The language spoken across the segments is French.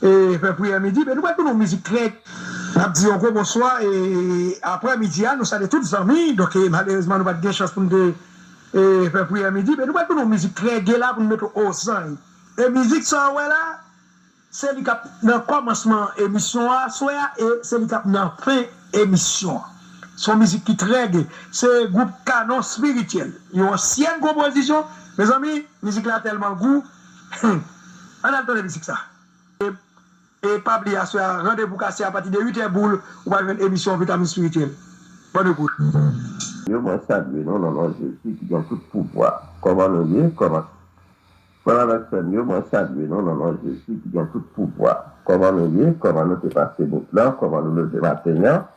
et fait prière midi, mais nous mettons nos musique claire. On dit encore bonsoir et après midi, nous sommes tous amis, donc malheureusement nous n'avons pas de chance pour nous faire prière midi, mais nous mettons nos musique claire là pour nous mettre au sang. Et musique ça ouais là, c'est le cap dans commencement émission soya et c'est le cap dans fin émission. Son musique qui très c'est groupe canon spirituel. Il y a une ancienne composition, mes amis, musique là tellement goût. On a le temps de musique ça. Et pas oublier à rendez-vous cassé à partir de 8h boule, on va faire une émission vitamine spirituelle. Bonne écoute. Moi, salue, non, Jésus qui a tout pouvoir. Comment nous dire, comment. Voilà, moi, salue, non, Jésus qui a tout pouvoir. Comment nous dire, comment nous te passer notre là, comment nous lever maintenant.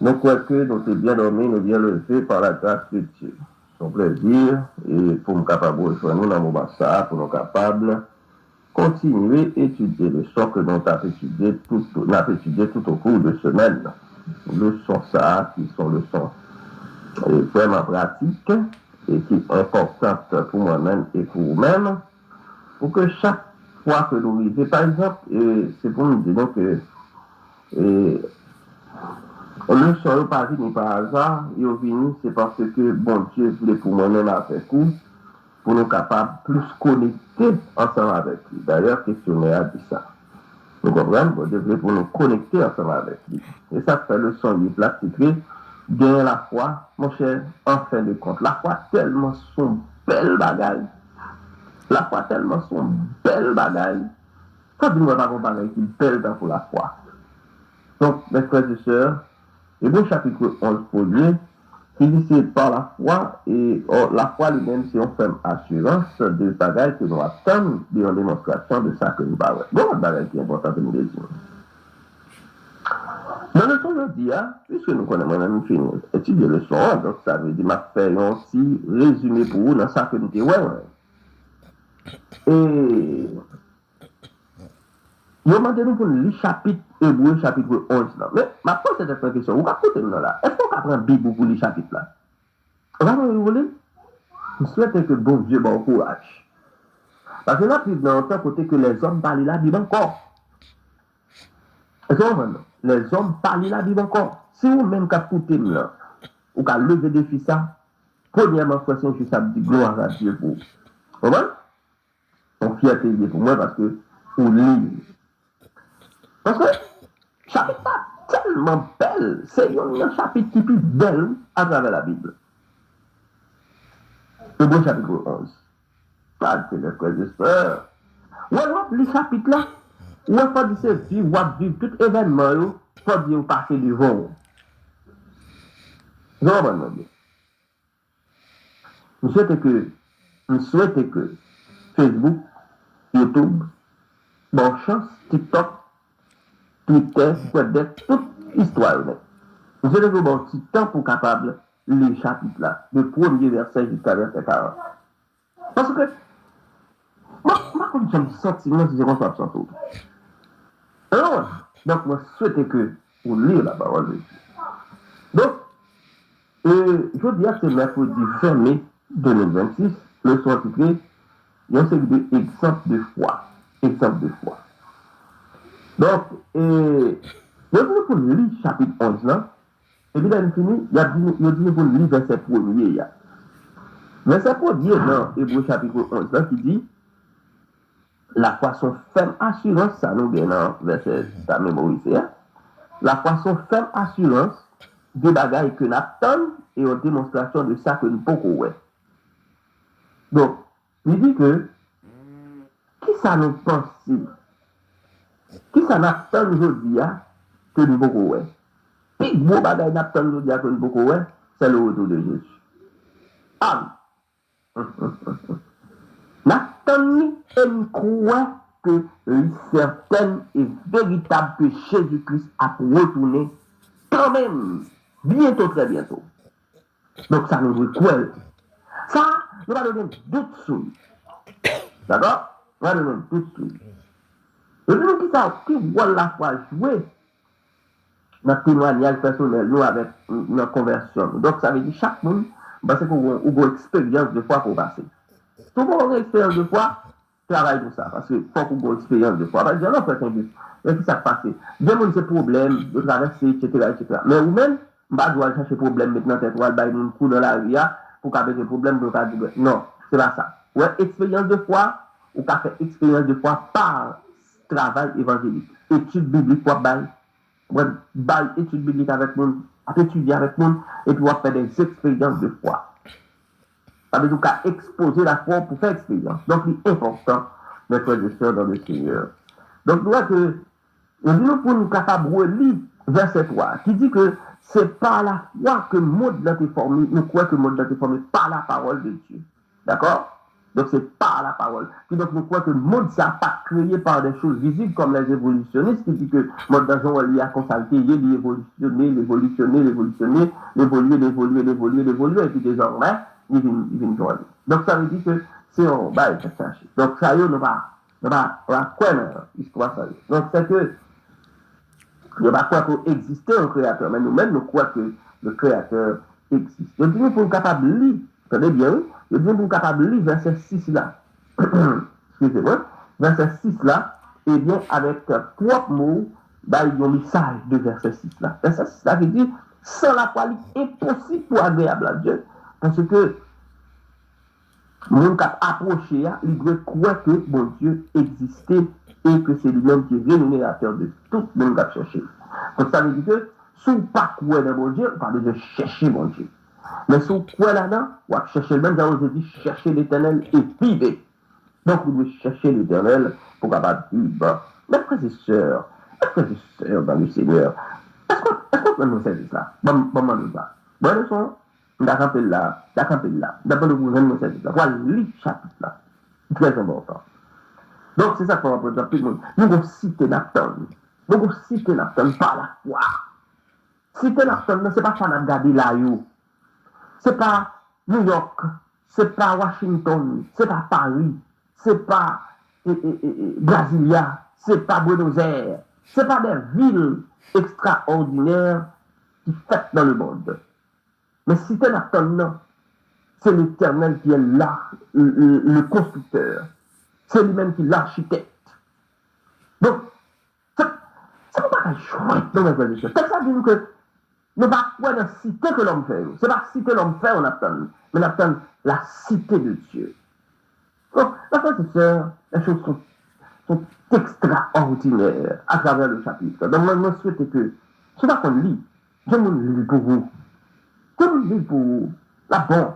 Nous croyons que nous sommes bien dormis, nous bien levés par la grâce de Dieu. Son plaisir, et pour nous capables de rejoindre nous dans le moment ça, pour nous capables continuer à étudier le son que nous avons étudié tout au cours de semaine. Le son ça, qui sont le son vraiment pratique et qui est importante pour moi-même et pour vous-même, pour que chaque fois que nous vivons, par exemple, c'est pour nous dire que le son n'est pas venu par hasard, il est venu, c'est parce que bon Dieu voulait pour moi-même avec vous, pour nous capables plus connecter ensemble avec lui. D'ailleurs, questionnaire a dit ça. Nous comprenons, bon Dieu voulait pour nous connecter ensemble avec lui. Et ça fait le son du plat titré Gagner la foi, mon cher, en fin de compte. La foi tellement son belle bagaille. La foi tellement son belle bagaille. Quand tu ne vois pas comparer qui belle pour la foi. Donc, mes frères et sœurs, Hébreux chapitre 11 premier, qui dit c'est par la foi, et la foi lui-même, c'est une ferme assurance de bagaille que nous attendons de la démonstration de ça que nous parlons. Bon, bagaille qui est important de nous dire. Dans le son aujourd'hui, puisque nous connaissons même fini étudier le son, donc ça veut dire m'a fait un petit résumé pour vous dans ça que nous disons. Et nous demandons pour le chapitre Hébreu chapitre 11 là. Mais ma pose cette question, vous écoutez nous là. Est-ce qu'on apprend Bible pour le chapitre là? Vous voulez? Je souhaite que bon Dieu m'en courage. Parce que là, dans le temps côté que les hommes parlent la Bible encore. Les hommes parlent la Bible encore. Si vous-même écoutez là, ou qu'à lever des fils ça, premièrement, frère Saint-Just, ça dit gloire à Dieu pour vous. Vous comprenez? On fierté pour moi parce que vous lisez. Parce que chapitre pas tellement belle, c'est un chapitre qui est plus belle à travers la Bible. Le bon chapitre 11. Pas de les frères et sœurs. Ou alors, le chapitre là, ou alors, il faut dire, ou vivre tout événement, il faut dire, passer devant. Non, je souhaite que Facebook, YouTube, bon chance, TikTok, Twitter, Québec, toute histoire. Je vais vous donner un petit temps pour capable les chapitres là, le premier verset jusqu'à verset 40. Parce que, moi, comme j'ai un sentiment, je dirais qu'on s'en tout. Alors, donc, moi, souhaite que vous lisez la parole de Dieu. Donc, je dis à ce mercredi 20 mai 2026, le soir titré, il y a un série d'exemples de foi. Exemple de foi. Donc, je voulais pour lire chapitre 11 là, et puis là, il finit, il a dit pour lire verset 1er. Verset 1er dans Hébreux chapitre 11 là, qui dit, la foi son ferme assurance, ça nous vient dans verset ta mémorisé. La foi son ferme assurance de bagailles que nous attendons et en démonstration de ça que nous pouvons voir. Donc, il dit que, qui ça nous pense? Qui ça n'attend aujourd'hui que nous pouvons voir? Puis, gros bagaille n'attend aujourd'hui que nous pouvons voir, c'est le retour de Jésus. Amen. N'attendons et nous croyons que certaine et véritable que Jésus-Christ a retourné quand même, bientôt, très bientôt. Donc ça nous recouvre. Ça, nous allons donner doute sur lui. D'accord? Nous allons donner doute sur lui. Et nous qui voit la foi jouer dans le témoignage personnel, nous avec notre conversion. Donc ça veut dire chaque monde, parce qu'on a une expérience de foi pour passer. Tout le monde a une expérience de foi, travail pour ça, parce que faut qu'on ait une expérience de foi. Parce que non, frère, mais qui ça passe? Bien, on ces problèmes de traverser, etc. Mais vous-même, bah, doit chercher problème maintenant, peut-être, ou aller un coup dans la rue, pour qu'avec des problèmes, de dire, non, c'est pas ça. Ouais, expérience de foi, ou qu'à faire expérience de foi par travail évangélique. Étude biblique, quoi, bail, étude biblique avec nous, étudier avec nous, et puis on va faire des expériences de foi. Ça veut dire qu'à exposer la foi pour faire expérience. Donc, c'est important, mes frères et sœurs dans le Seigneur. Donc, nous voyons que, nous pour nous capables de lire verset 3, qui dit que c'est par la foi que le monde a été formé, nous croyons que le monde a été formé par la parole de Dieu. D'accord? Donc, c'est par la parole. Puis donc, nous croyons que le monde ne s'est pas créé par des choses visibles comme les évolutionnistes qui disent que le monde d'argent est lié à consulter, il est évolutionner, l'évoluer, et puis désormais, il vient joindre. Donc, ça veut dire que c'est un bail, c'est ça. Donc, ça y est, on va quoi l'histoire, ça y est. Donc, c'est que, on va croire qu'il existe un créateur, mais nous-mêmes, nous croyons que le créateur existe. Donc, nous sommes capables de lire, attendez bien, nous sommes capables de lire verset 6 là. Excusez-moi, verset 6 là, et bien, avec 3 mots, bah, il y a un message de verset 6 là. Verset 6 là qui dit, sans la foi, il est impossible pour agréable à Dieu, parce que mon cap approché, il doit croire que mon Dieu existait et que c'est lui-même qui est rémunérateur de tout le monde qui a cherché. Donc ça veut dire que si on ne pas croire dans mon Dieu, on parle de chercher mon Dieu. Mais si on croit là-dedans, on va chercher le même, ça veut dire chercher l'éternel et vivre. Donc vous devez chercher l'éternel pour capable vivre. Mes frères et sœurs dans le Seigneur, est-ce qu'on peut nous servir ça? Bon, ça. Bon, leçon. D'accord, là. D'abord, le gouvernement, c'est là. Voilà, le chapitre là. Très important. Donc, c'est ça qu'on va prendre tout le monde. Nous allons citer Napton. Par la foi. Citer Napton, ce n'est pas ça, on a gardé là, ce n'est pas New York, ce n'est pas Washington, ce n'est pas Paris, ce n'est pas Brasilia, ce n'est pas Buenos Aires, ce n'est pas des villes extraordinaires qui fêtent dans le monde. Mais si tu n'as non, c'est l'Éternel qui est là, le constructeur. C'est lui-même qui est l'architecte. Donc, ça ne va pas chouette dans mes frères et sœurs. C'est ça qui dit que nous ne pas quoi la cité que l'homme fait. Ce n'est pas la cité l'homme fait, on attend, mais on attend la cité de Dieu. Donc, mes frères et sœurs, les choses sont extraordinaires à travers le chapitre. Donc, moi, je souhaite que, c'est pas qu'on lit, je me lis pour vous. Comme dit pour la bonne.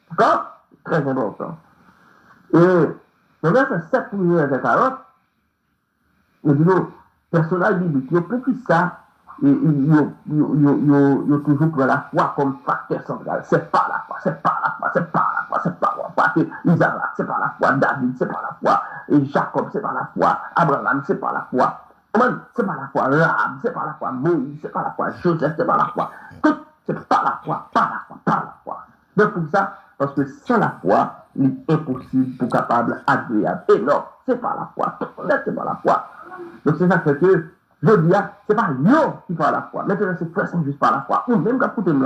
D'accord? Très important. Et dans verset 7 pour verset 40, il dit, le personnage biblique, pour qui ça, il toujours pris la foi comme facteur central. C'est pas la foi. C'est pas la foi que Isaac, c'est pas la foi. David, c'est pas la foi. Et Jacob, c'est pas la foi. Abraham, c'est pas la foi. C'est pas la foi. Rahab, c'est pas la foi. Moïse, c'est pas la foi. Joseph, c'est pas la foi. Tout c'est pas la foi. Donc pour ça, parce que sans la foi, il est impossible pour capable agréable. Et non, c'est pas la foi. C'est pas la foi. Donc c'est ça que je dis, c'est pas yo qui parle la foi. Maintenant, c'est frère juste par la foi. Ou même quand vous êtes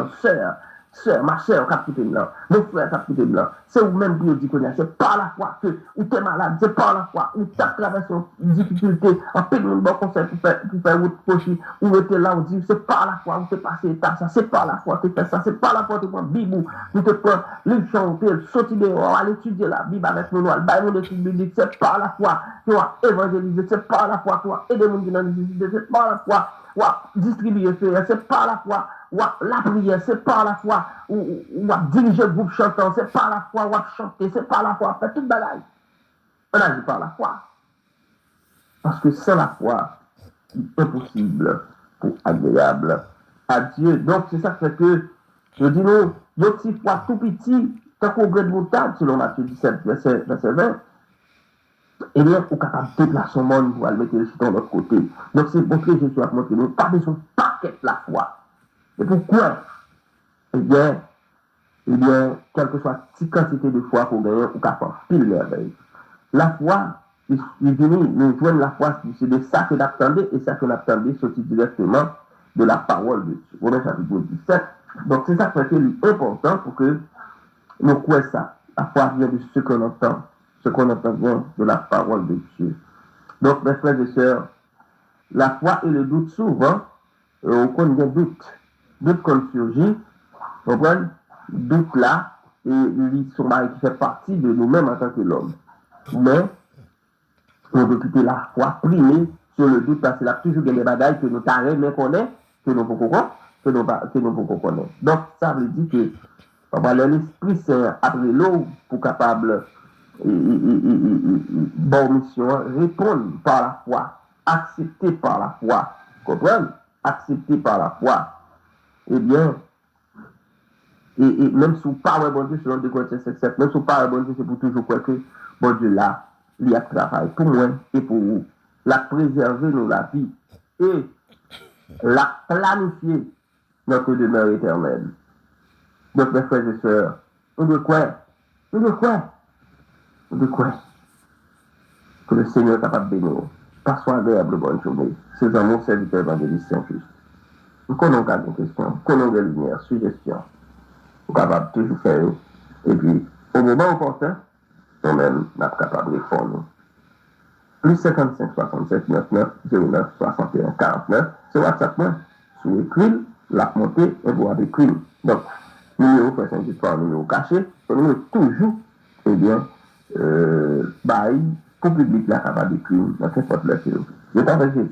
ma soeur, capitaine blanc, mon frère, capitaine blanc, c'est vous-même qui nous dit que c'est par la foi que ou t'es malade, c'est par la foi, ou t'as traversé une difficulté, en paye un bon conseil pour faire votre prochain, ou t'es là, on dit c'est par la foi, ou t'es passé étape, ça, c'est par la foi, tu fais ça, c'est par la foi, tu prends Bibou, ou tu prends les chanter, sortir dehors, aller étudier la Bible avec nous, aller bailler mon étude biblique, c'est par la foi, tu vas évangéliser, c'est par la foi, tu vas aider mon dans la nécessité, c'est par la foi, ou distribuer, c'est par la foi. La prière, c'est par la foi. Ou diriger le groupe chantant, c'est par la foi. Ou chanter, c'est par la foi. Fait toute bagaille. On a dit par la foi. Parce que sans la foi, c'est impossible pour agréable à Dieu. Donc, c'est ça qui fait que, je dis nous, il y a une petite foi tout petit, tant qu'on gré de moutarde, selon Matthieu 17, verset 20, et bien, on est capable de déplacer son monde pour aller mettre le sur l'autre côté. Donc, c'est pour que Jésus a montré nous, pas besoin de paquet la foi. Et pourquoi? Eh bien, quelle que soit la petite quantité de foi qu'on gagne, on peut faire pile merveille. La foi, nous joignons la foi, c'est de ça que l'attendait, et ça que l'attendait sortit directement de la parole de Dieu. Romains chapitre 17. Donc, c'est ça qui est important pour que nous croyons ça. La foi vient de ce qu'on entend, ce qu'on entend bien de la parole de Dieu. Donc, mes frères et sœurs, la foi et le doute, souvent, on connaît doute. Doute qu'on surgit, vous comprenez? Doute là, et son mari qui fait partie de nous-mêmes en tant que l'homme. Mais, on peut quitter la foi, primer sur le doute, parce qu'il y a toujours des bagailles que nous t'arrêtons, mais qu'on est, que nous pouvons connaître. Donc, ça veut dire que l'Esprit Saint, après l'eau, pour capable, bonne mission, répondre par la foi, accepter par la foi, comprenez? Accepter par la foi. Eh bien, et même si vous parlez bon Dieu, selon 2 Corinthiens 7, même si vous parlez bon Dieu, c'est pour toujours croire que bon Dieu là, il y a travail pour moi et pour vous. La préserver nous la vie et la planifier notre demeure éternelle. Donc, mes frères et sœurs, on doit quoi? On doit quoi? On doit quoi? Que le Seigneur est capable de bénir. Passe agréable bonne journée. C'est un mon serviteur évangéliste Saint-Just. Nous connaissons des questions, nous connaissons des lumières, suggestions. Nous sommes capables de toujours faire. Et puis, au moment opportun, nous-mêmes, nous sommes capables de répondre. Plus 55 67 99 09 61 49, c'est WhatsApp moi. Sous écrit, la montée et vous avez écrit. Donc, numéro personne par numéro caché, c'est numéro toujours, eh bien, pour le public là, capable d'écrire dans n'importe le film. Je t'en Jésus.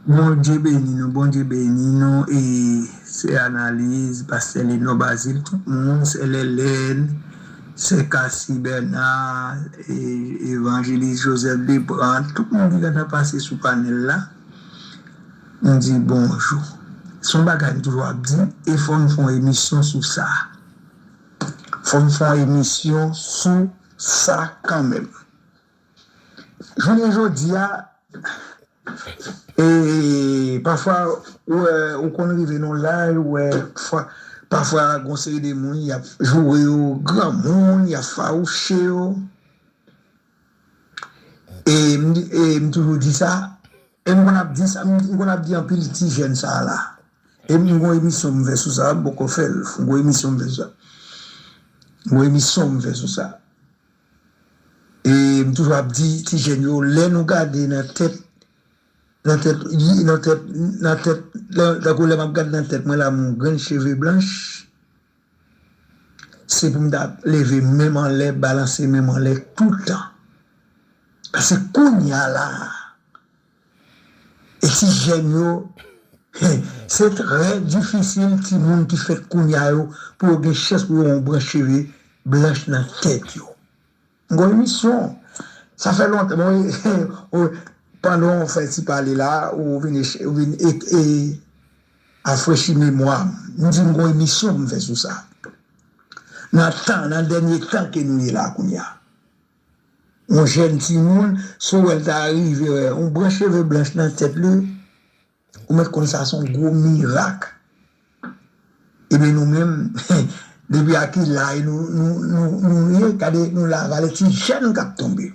Bon Dieu béni nous, et c'est analyse, Pasteur Lino Basile, tout le monde, c'est l'Hélène, c'est Cassie Bernard, et Évangéliste Joseph Desbrand, tout le monde qui a passé sous panel là, on dit bonjour. Son bagage toujours dit, et il faut faire une émission sur ça. Il faut faire une émission sur ça quand même. Je dis et parfois, on connaît des noms là, parfois, on série des gens, il y a joué au grand monde, il y a farouché. Et je toujours dit ça, et on a dit ça, on a dit un peu de petit jeune ça là. Et on a une émission sur ça, beaucoup fait, on a une émission sur ça. On a une émission sur ça. Et je toujours dit, petit jeune, là, nous garder dans la tête. Dans la tête, moi, là, mon grand cheveux blanche, c'est pour me lever même en l'air, balancer même en l'air tout le temps. Parce que qu'on y a là, et si j'aime, c'est très difficile, si mon qui fait qu'on y a pour avoir une chaise pour un grand cheveux blanche dans la tête. Une émission, ça fait longtemps. Pendant on fait si parler là, on vient et rafraîchir mémoire. Nous disons une émission, on fait sur ça. Dans le dernier temps que nous sommes là, on jeune petit monde, soit elle arrive, on branche cheveux blanches dans la tête, on met comme ça son gros miracle. Et bien nous-mêmes, depuis à qui là, nous la les petits jeunes qui tombé.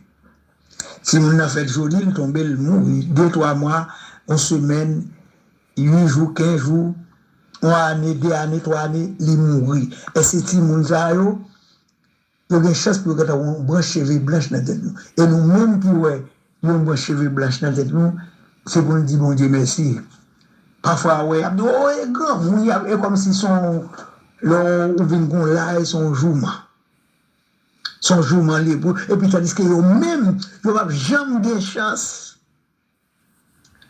Si on a fait joli, il tombe, il mourit. 2-3 mois, une semaine, 8 jours, 15 jours, 1 année, 2 années, 3 années, il mourit. Et c'est si mon zayo, il y a une chance pour que nous un bon cheveux blanche dans la tête. Et nous-mêmes qui avons un bon cheveux blanche dans la tête, c'est pour nous dire bon Dieu merci. Parfois, ouais, grand, et comme si son, on vient là, son jourment. Son jourment libre. Et puis, tandis que même, ils n'ont jamais de chance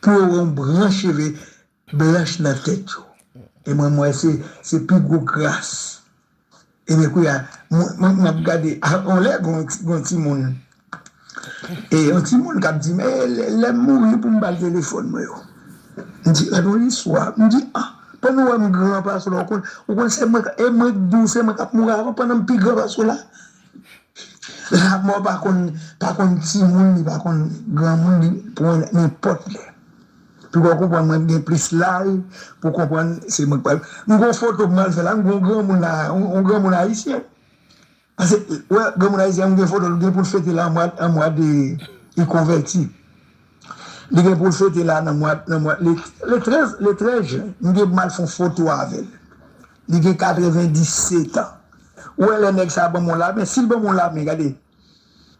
pour un grand cheveu blanche dans la tête. Et moi, c'est plus gros grâce. Et bien, moi, regardé, on l'a un petit monde. Et un petit monde qui a dit, mais elle mourir pour me battre le téléphone. Je dis, l'histoire. Je dis, pendant que je suis grand passe là, c'est moi douce, c'est moi qui mourir pendant que je suis grand passe là. Là, moi, par contre, petit monde, par contre, grand monde, pour n'importe quoi. Pour comprendre, moi, j'ai plus là, pour comprendre, c'est moi qui parle. Nous avons une photo de mal fait là, nous avons un grand monde haïtien. Parce que, ouais, grand monde haïtien, nous avons une photo pour fêter là, en mois de converti. Nous avons pour fêter là, le 13 juin, nous avons mal fait une photo avec. Nous avons 97 ans. ouais, le nègre, ça, bon, mon là, mais si le bon, mon là, mais regardez,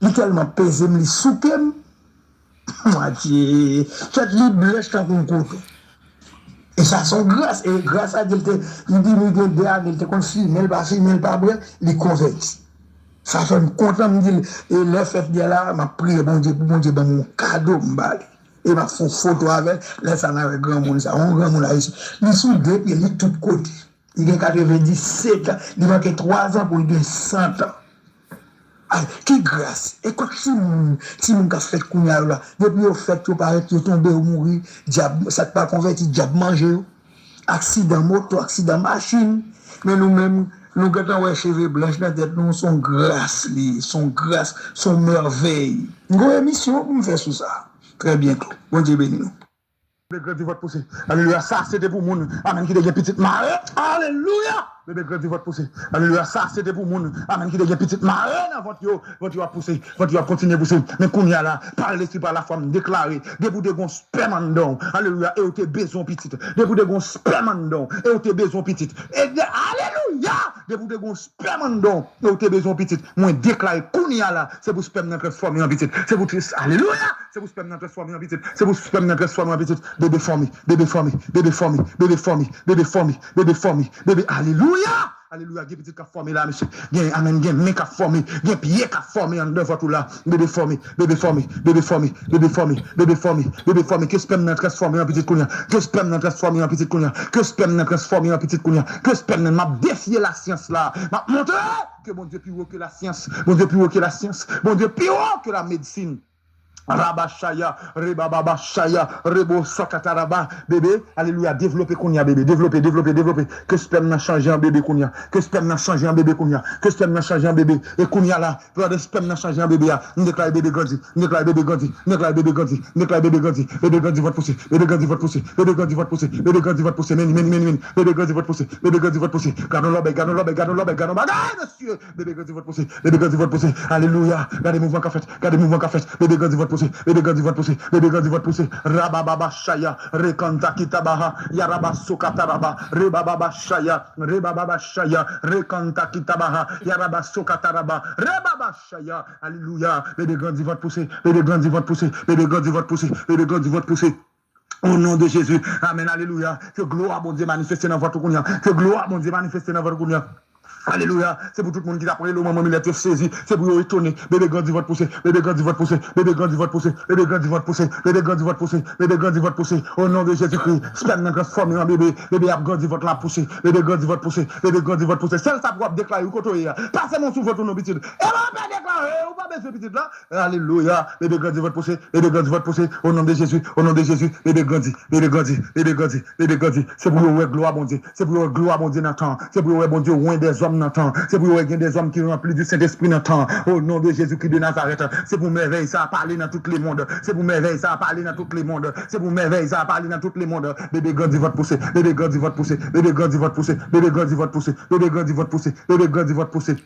il est tellement pesé, il soukem, moi, qui cette li blèche tant qu'on couteau. Et ça, son grâce, et grâce à Dieu, il dit, il te confie, mais il pas si, mais il pas bref, il convertit. Ça fait me content, me dit, et le fait de là, m'a prié, bon Dieu, ben mon cadeau, m'bali. Et m'a fait photo avec, là, ça n'a pas grand monde, ça, un grand monde là, il sous deux pieds, il est tout côté. Il a 97 ans, il manque 3 ans pour il a 100 ans. Ah, qui grâce. Et quoi si mon gars fait kounya là, depuis au fait tu paraît tu tomber ou mourir, diable ça te pas converti diable manger. Accident moto, accident machine, mais nous-mêmes nous gardons ouais cheveux blancs dans tête nous son grâce, son merveille. Une émission pour me faire sur ça. Très bientôt. Bon Dieu béni nous. Bébé grandi votre poussée. Alléluia. Ça, c'était pour moun. Amen. Qui des petites marées. Alléluia. Bébé grandi votre poussée. Alléluia. Ça, c'était pour moun. Amen. Qui des petites marées dans votre yo. Votre yo a poussé. Votre yo a continué à pousser. Mais qu'on y a là, par l'esprit, par la femme, déclaré. Debout de gon sperme en don. Alléluia. Et où t'es besoin petite. Debout de gon sperme en don. Et où t'es besoin petite. Et alléluia. Debout de gon sperme en don. Et où t'es besoin petite. Moi, déclaré. Qu'on y a là, c'est pour sperme transformer en petite. C'est pour alléluia. C'est pour sperme transformer en petite. C'est pour sperme transformer en petite. Bébé formé, bébé formé, bébé formé, bébé formé, bébé formé, bébé formé, bébé. Alléluia! Alléluia, gen petit ka formé là, monsieur. Gen, amen, gen, men ka formé, gen pied ka formé en devant tout là. Bébé formé, bébé formé, bébé formé, bébé formé, bébé formé, bébé formé. Que sperme nan transformé en petite kounia. Que sperme nan transformé en petite kounia. Que sperme nan transformé en petite kounia. Que sperme nan m'a défié la science là. M'a montré que mon Dieu plus haut que la science. Mon Dieu plus haut que la science. Mon Dieu plus haut que la médecine. Rabashaya, Rebababashaya, Rebo Sokataraba, bébé, alléluia, développez Kounia, bébé, développez, que sperme n'a changé en bébé Kounia, que sperme n'a changé en bébé Kounia, que sperme n'a changé en bébé, et Kounia là, pour de sperme n'a changé en bébé, nous déclare bébé grandi, déclare bébé grandi, déclare bébé grandi, déclare bébé grandi, bébé grandi votre poussée, bébé grandi votre poussée, bébé grandi votre poussée, bébé grandi votre poussée, meni, bébé grandi votre poussée, bébé grandi votre poussée, gardons l'obé, monsieur, bébé grandi votre poussée, bébé grandi votre poussée, alléluia, gardez mouvement qu'a fait, bébé grandi votre poussée, bébé grandi votre poussée, bébé grandi votre poussée, rabababa shaya, rekanta kitabaha, yaraba sokataraba, rebababa shaya, rekanta kitabaha, yaraba sokataraba, rebaba shaya, alléluia, bébé grandi votre poussée, bébé grandi votre poussée, bébé grandi votre poussée, bébé grandi votre poussée. Au nom de Jésus, amen, alléluia, que gloire mon Dieu manifeste dans votre cognac, que gloire mon Dieu manifeste dans votre cognac. Alléluia, c'est pour tout le monde qui t'a pris le moment où il a saisi, c'est pour étonner. Bébé grandi votre poussée, bébé grandi votre poussée, bébé grandi votre poussée, bébé grandi votre poussée, bébé grandi votre poussée, bébé grandi votre poussée. Au nom de Jésus-Christ, sperme transformé en bébé, bébé a grandi votre la poussée, bébé grandi votre poussée, bébé grandi votre poussée. Celle ça pour déclarer ou côté là. Passez mon sous votre nom petit. Et va pas déclarer, ou pas baisser petit là. Alléluia, bébé grandi votre poussée, bébé grandi votre poussée. Au nom de Jésus, bébé grandi, bébé grandi, bébé grandi, bébé grandi. C'est pour le gloire mon Dieu, c'est pour le gloire mon Dieu dans temps, c'est pour le bon Dieu loin des hommes dans temps. C'est pour qu'il y ait des hommes qui remplis du Saint-Esprit dans le temps. Au nom de Jésus-Christ de Nazareth. C'est pour merveille, ça a parlé dans tous les mondes. C'est pour merveille, ça a parlé dans tous les mondes. C'est pour merveille, ça a parlé dans tous les mondes. Bébé grandi votre poussée, bébé grandi votre poussée, bébé grandi votre poussée, bébé grandi votre poussée, bébé grandi votre poussée, bébé grandi votre poussée.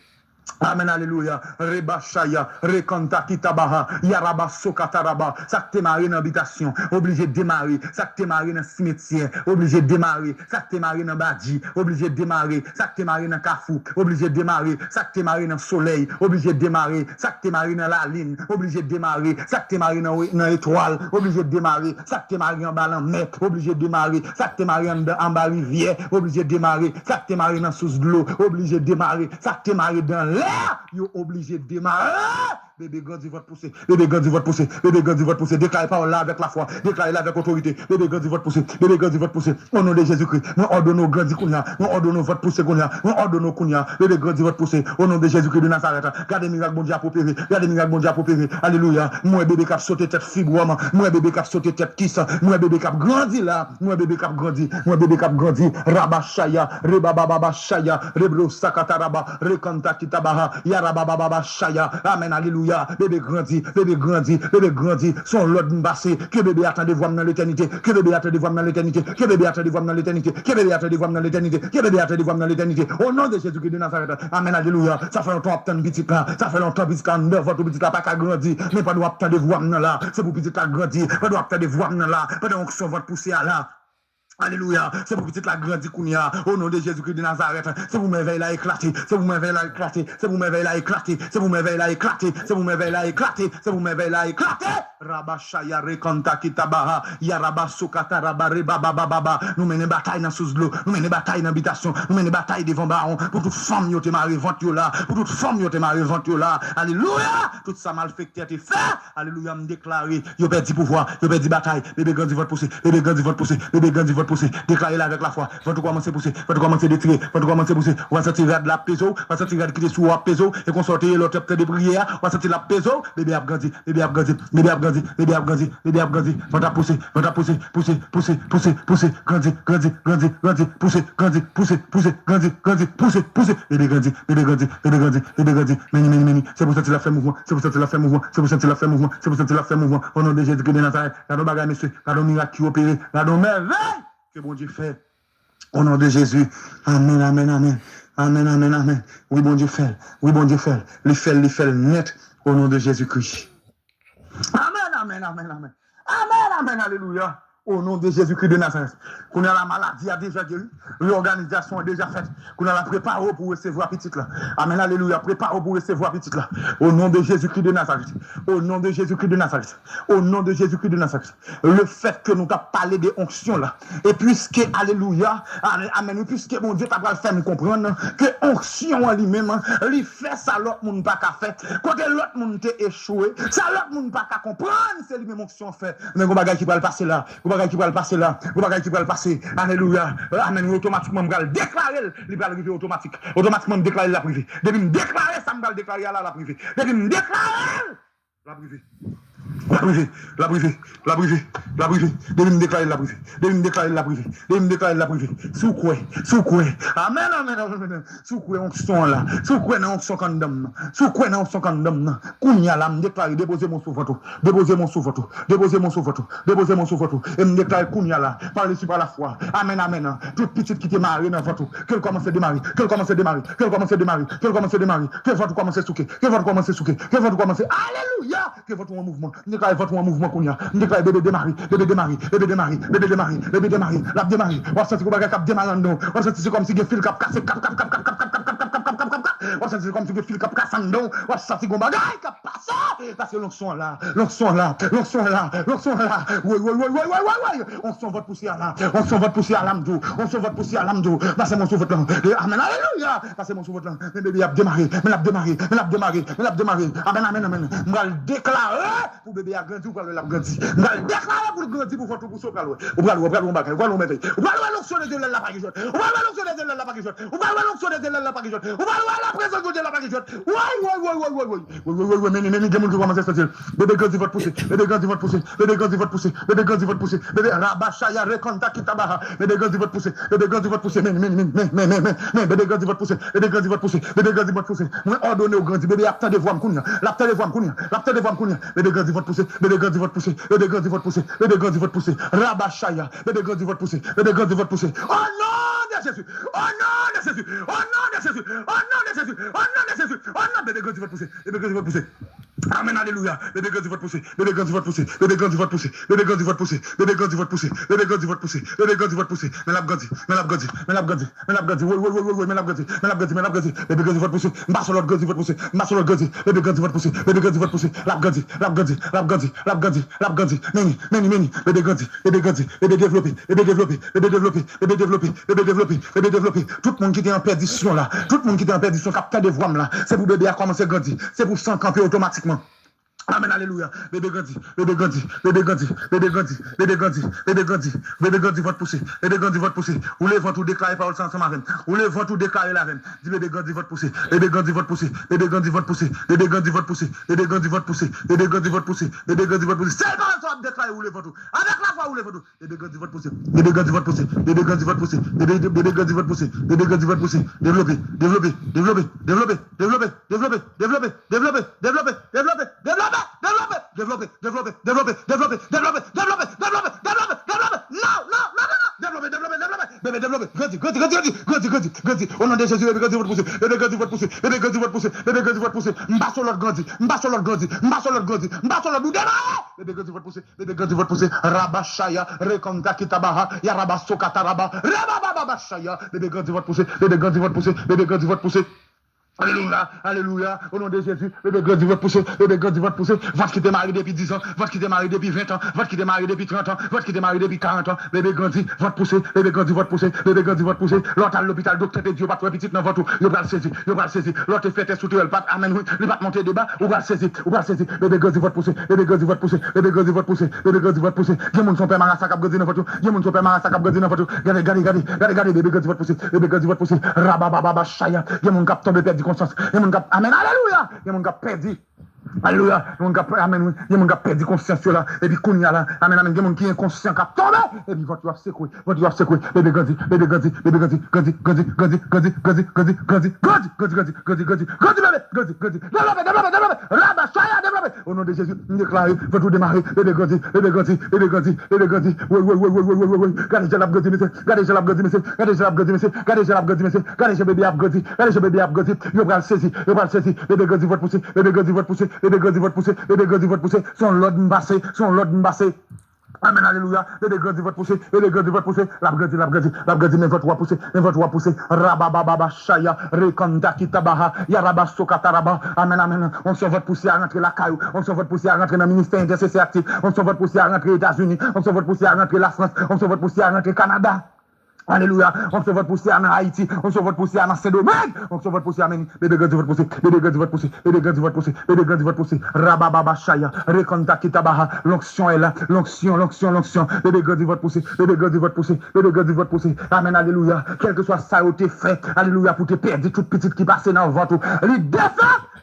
Amen, alléluia. Rebashaya, Rekanta Kitabaha, Yaraba Sokataraba. Ça que t'es marié dans l'habitation, obligé de démarrer. Ça que t'es marié dans le cimetière, obligé de démarrer. Ça que t'es marié dans Badji, obligé de démarrer. Ça que t'es marié dans Kafou, obligé de démarrer. Ça que t'es marié dans Soleil, obligé de démarrer. Ça que t'es marié dans la ligne, obligé de démarrer. Ça que t'es marié dans l'étoile, obligé de démarrer. Ça que t'es marié en bas mec, obligé de démarrer. Ça que t'es marié en bas rivière, obligé de démarrer. Ça que t'es marié dans sous de l'eau, obligé de démarrer. Ça que t'es marié dans l'air, yo obligé de démarrer. Bébé grandi votre poussée, bébé grandi votre poussée, bébé grandi votre poussée. Déclarez parole là avec la foi, déclarez là avec autorité. Bébé grandi votre poussée, bébé grandi votre poussée. Au nom de Jésus-Christ, nous ordonnons grandi kounia, nous ordonnons votre poussée kounia, nous ordonnons kounia. Bébé grandi votre poussée. Au nom de Jésus-Christ de Nazareth, gardez miracle bon Dieu à opérer, gardez miracle bon Dieu à opérer. Alléluia. Moi bébé cap sauter tête fibrome, moi bébé cap sauter tête kiss, moi bébé cap grandi là, moi bébé cap grandi, moi bébé cap grandi. Rabashaya, rebababa shaya, rebro sakataraba, rekanta kitabaha, yarababa shaya. Amen. Alléluia. Bébé grandi, bébé grandi, bébé grandi. Son lot m'bassé. Que bébé attendez voir dans l'éternité. Que bébé attendez voir dans l'éternité. Que bébé attendez voir dans l'éternité. Que bébé attendez voir dans l'éternité. Que bébé attendez voir dans l'éternité. Au nom de Jésus-Christ de Nazareth. Amen. Alléluia. Ça fait longtemps que petit là. Ça fait longtemps petit là. Votre petit là pas qu'à grandir. Mais pas doit attendre voir là. C'est pour petit là grandir. Pas doit attendre voir là. Pas donc sur votre poussée là. Alléluia. C'est pour petite la grande Kounia. Au nom de Jésus-Christ de Nazareth. C'est pour merveille là éclater. C'est pour merveille là éclater. C'est pour merveille là éclater. C'est pour merveille là éclater. C'est pour merveille là éclater. C'est pour merveille là éclater. Rabashaya rekanta kitabaha. Yarabasukata rabare baba baba. Nous menons bataille dans sous l'eau. Nous menons bataille dans l'habitation. Nous menons bataille devant baron. Pour toute femme yo te mari vente yo là. Pour toute femme yo te mari vente yo là. Alléluia. Tout ça malfecté a été fait. Alléluia. Me déclarer. Yo perdu pouvoir. Yo perdu bataille. Bébé grandi votre poussé. Bébé grandi votre poussé. Bébé grandi votre pousser, déclarez-la avec la foi. Votre commencer pousser, votre commencer détirer, votre commencer pousser. On va sortir de la péso, on va sortir de qui est sous la péso, et qu'on sorte l'autre tête de prière, on va sortir la péso, bébé a grandi, bébé a grandi, bébé a grandi, bébé a grandi, bébé a grandi, votre pousser, pousser, pousser, pousser, pousser, grandi, grandi, grandi, grandi, pousser, grandi, pousser, pousser, grandi, grandi, pousser, pousser, bébé grandi, bébé grandi, bébé grandi, bébé grandi, meni, c'est pour ça que la fait mouvement, c'est pour ça que la fait mouvement, c'est pour ça que la fait mouvement, c'est pour ça que la fait mouvement, au nom de Jésus-Christ de Nazareth, la bagarre, monsieur, la miracle qui opéré, la merveille. Que bon Dieu fait. Au nom de Jésus. Amen, amen, amen. Amen, amen, amen. Oui, bon Dieu fait. Oui, bon Dieu fait. Il fait net. Au nom de Jésus-Christ. Amen, amen, amen, amen. Amen, amen, alléluia. Au nom de Jésus-Christ de Nazareth. Qu'on a la maladie a déjà guéri. L'organisation est déjà faite. Qu'on a la préparé pour recevoir petite là. Amen, alléluia. Préparé pour recevoir petite là. Au nom de Jésus-Christ de Nazareth. Au nom de Jésus-Christ de Nazareth. Au nom de Jésus-Christ de Nazareth. Le fait que nous avons parlé des onctions là. Et puisque, alléluia. Amen. Puisque mon Dieu t'a pas le fait nous comprendre que onction en lui-même, lui fait ça l'autre monde pas qu'à faire. Quand l'autre monde t'est échoué, ça l'autre monde pas qu'à comprendre. C'est lui-même onction fait. Mais on bagage qui va le passer là. Qui va le passer là, qui va le passer, alléluia, amen, automatiquement, je vais le déclarer, il va arriver automatiquement, déclarer la privée. Depuis me déclarer, ça me va le déclarer à la privée. Depuis me déclarer, la privée. La privée, devez me déclarer la privée, sous quoi, amen, sous quoi on sont là, sous quoi on sont condamnés, Kounia là, me déclarer, déposer mon sous votre, et me déclarer Kounia là, parler sur la foi, amen, toute petite qui te marie dans votre, qu'elle commence à démarrer, que votre commence à souquer, alléluia, que votre mouvement, déclarez votre mouvement Kounia, déclarez bébé démarrer, la démarrer, on va sentir que cap démarrer non, on va sentir comme si il fil cap cassé, on va sentir comme si il fil cap cassé non, on va sentir comme bagaille cap passé, parce que l'onction là, oui, on sent votre poussière là, l'amdou, passez mon sous votre langue, amen, alléluia, passez mon sous votre langue, mais bébé a démarré, amen, on va le déclarer pour bébé a grandi, on va le déclarer pour le grandir pour votre pousse au calou, on va l'ouvrir, on va l'onction de la parisette, on va la présence de la parisette, mais gens qui commencent à sortir, bébé grandit votre poussée, bébé rabachaya rekonta kitabaha, bébé grandit votre poussée, mais bébé grandit votre poussée, moi ordonner au grandi, bébé attend de voir Kounia, bébé grandit votre poussée, rabachaya, bébé grandit votre poussée, oh non de Jésus, bébé grandit votre poussée, amen, alléluia, bébé grandit votre poussée, mais la grandi, bébé grandit votre poussée, Marcelot grandit votre poussée, bébé grandit votre poussée, la grandi, meni, bébé grandi, bébé développé, tout le monde qui est en perdition là, capteur de voix là, c'est pour bébé à commencer à grandir, c'est pour s'encamper automatiquement. Amen, alléluia. Bébé grandit, votre poussée, Ou les vents tout déclarer par le sens de ma reine. Ou les vents tout déclarer la reine. Dis bébé grandit votre poussée, avec la foi ou les vents tout. Bébé grandit votre poussée, développez. Développez. grandis. Au nom de Jésus, bébé, grandis votre poussée. Bébé, grandis votre poussée. Bébé, grandis votre poussée. Bébé, grandis votre poussée. M'bas sur l'autre grandis. M'bas sur l'autre grandis. M'bas sur l'autre grandis. M'bas sur l'autre nous démarre. Bébé, grandis votre poussée. Bébé, grandis votre poussée. Rabashaya, Rekonda Kitabaha, Yarabasokataraba, Rabababashaya. Bébé, grandis votre poussée. Bébé, grandis votre poussée. Bébé, grandis votre poussée. Alléluia, alléluia, au nom de Jésus, bébé grandit votre poussée, bébé grandit votre poussée, votre qui démarre depuis 10 ans, votre qui démarre depuis 20 ans, votre qui démarre depuis 30 ans, votre qui démarre depuis 40 ans, bébé grandit votre poussée, bébé grandit votre poussée, bébé grandit votre poussée, l'autre à l'hôpital, docteur de Dieu, pas trop petit dans votre tour, il va le saisir, l'autre fait test sous elle pas, amen, oui, il va monter débat, on va le saisir, bébé grandit votre poussée, bébé grandit votre poussée, bébé grandit votre poussée, bébé grandit votre poussée, il y a mon son père Marassa cap grandit dans votre tour, il y a mon son père Marassa cap grandit dans votre tour, regardez, bébé grandit votre poussée, bébé grandit votre poussée, rabababa chaya, il y a mon cap tombé perdu conscience, il y a mon cap amen, alléluia. Il y a mon gars perdu. Alléluia. Mon gars, amen. Il y a mon gars perdu conscience là. Et puis, Kounia là. Amen, amen. Il y a mon qui est inconscient qui a tombé. Et puis, votre doigt secoué. Votre doigt secoué. Bébé grandit. Bébé grandit. Bébé grandit. Grandit. Grandit. Grandit. Grandit. Grandit. Grandit. Grandit. Grandit. Grandit. Grandit. Grandit. Grandit. Bébé. Grandit. Grandit. Développez. Rabashaya, développez. Au nom de Jésus, nous déclarons. Votre démarrer. Bébé grandit. Bébé grandit. Bébé grandit. Bébé grandit. Oui. Gardez, je l'ai grandi, monsieur. Gardez, je l'ai grandi, monsieur. Gardez, je l'ai grandi, monsieur. Gardez, je l'ai grandi, monsieur. Gardez, je bébé a grandi. Gardez, je bébé a grandi. Je vais le saisir. Je vais le saisir. Bébé grandit votre poussée. Bébé grandit votre poussée. Bébé grandit votre poussée. Bébé grandit votre poussée. Son lot m'bassé. Son lot m'bassé. Amen, alléluia. Bébé grandit votre poussée. Bébé grandit votre poussée. La grandit, mais votre roi poussée. Mais votre roi poussée. Rabababa shaya. Rekonda kitabaha. Yarabasokataraba. Amen, amen. On sent votre poussée à rentrer la caillou. On sent votre poussée à rentrer dans le ministère intercesseur actif. On sent votre poussée à rentrer aux États-Unis. On sent votre poussée à rentrer la France. On sent votre poussée à rentrer au Canada. Alléluia. On se votre poussée en Haïti. On se votre poussée en Saint-Domingue. On se votre poussée à Méni. Bébé grandit votre poussée. Bébé grandit votre poussée. Bébé grandit votre poussée. Bébé grandit votre poussée. Rabababa shaya. Rekonda kitabaha. L'onction est là. L'onction. Bébé grandit votre poussée. Bébé grandit votre poussée. Bébé grandit votre poussée. Amen. Alléluia. Quel que soit ça où t'es fait. Alléluia. Pour te perdre toute petite qui passe dans votre. Les défaites.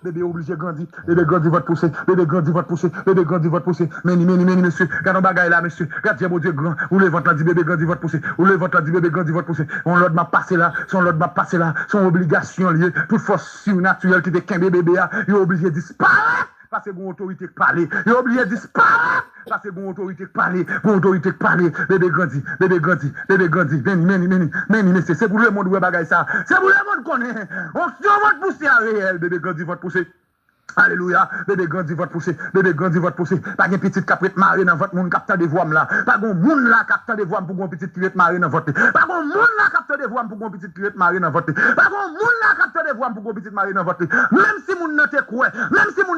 Bébé obligé grandir. Bébé grandit votre poussée. Bébé grandit votre poussée. Bébé grandit votre poussée. Méni, monsieur. Gardons bagaille là, monsieur. Gardez mon Dieu grand. Ou le votre là dit bébé grandit votre poussée. Ou le votre là dit bébé grandit votre poussée. On l'autre m'a passé là. Son obligation liée. Toute force surnaturelle qui est qu'un bébé, il est obligé de disparaître. Parce que bon autorité de parler. Il est obligé de disparaître. Parce que bon autorité de parler. Bébé grandit. Méni, c'est pour le monde où bagaille ça. C'est pour le monde qu'on est. On se votre poussée à réel. Bébé grandit votre poussée. Alléluia, bébé grandit votre poussée, pas de petite capette marée dans votre monde capteur de voix là, pas de monde là capteur de voix pour une petite cuillère marée dans votre, pas de monde là capteur de voix pour une petite cuillère marée dans votre, pas de monde là capteur de voix pour une petite marée dans votre, même si monde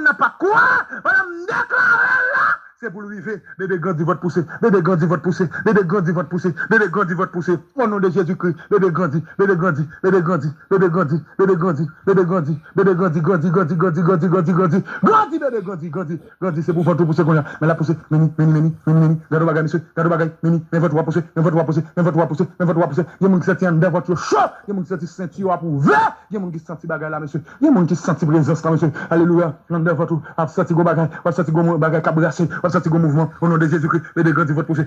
n'a pas quoi, on déclare là. C'est pour lui vivre. Bébé grandit votre poussée. Au nom de Jésus-Christ. Bébé grandit. Grandis, c'est pour votre poussée qu'on a. Mais la poussée, meni. Gardez bagay, monsieur. Meni. Mais votre poussée. Il y a mon qui s'attient dans votre chaud. Il y a mon qui s'attient ceinture pour vert. Il y a mon qui s'attient bagay là, monsieur. Il y a mon qui s'attient présence là, monsieur. Alléluia. Dans votre, a senti go bagay, a senti go bagay cabrasser. Senti un mouvement au nom de Jésus-Christ. Bébé grandit votre poussée.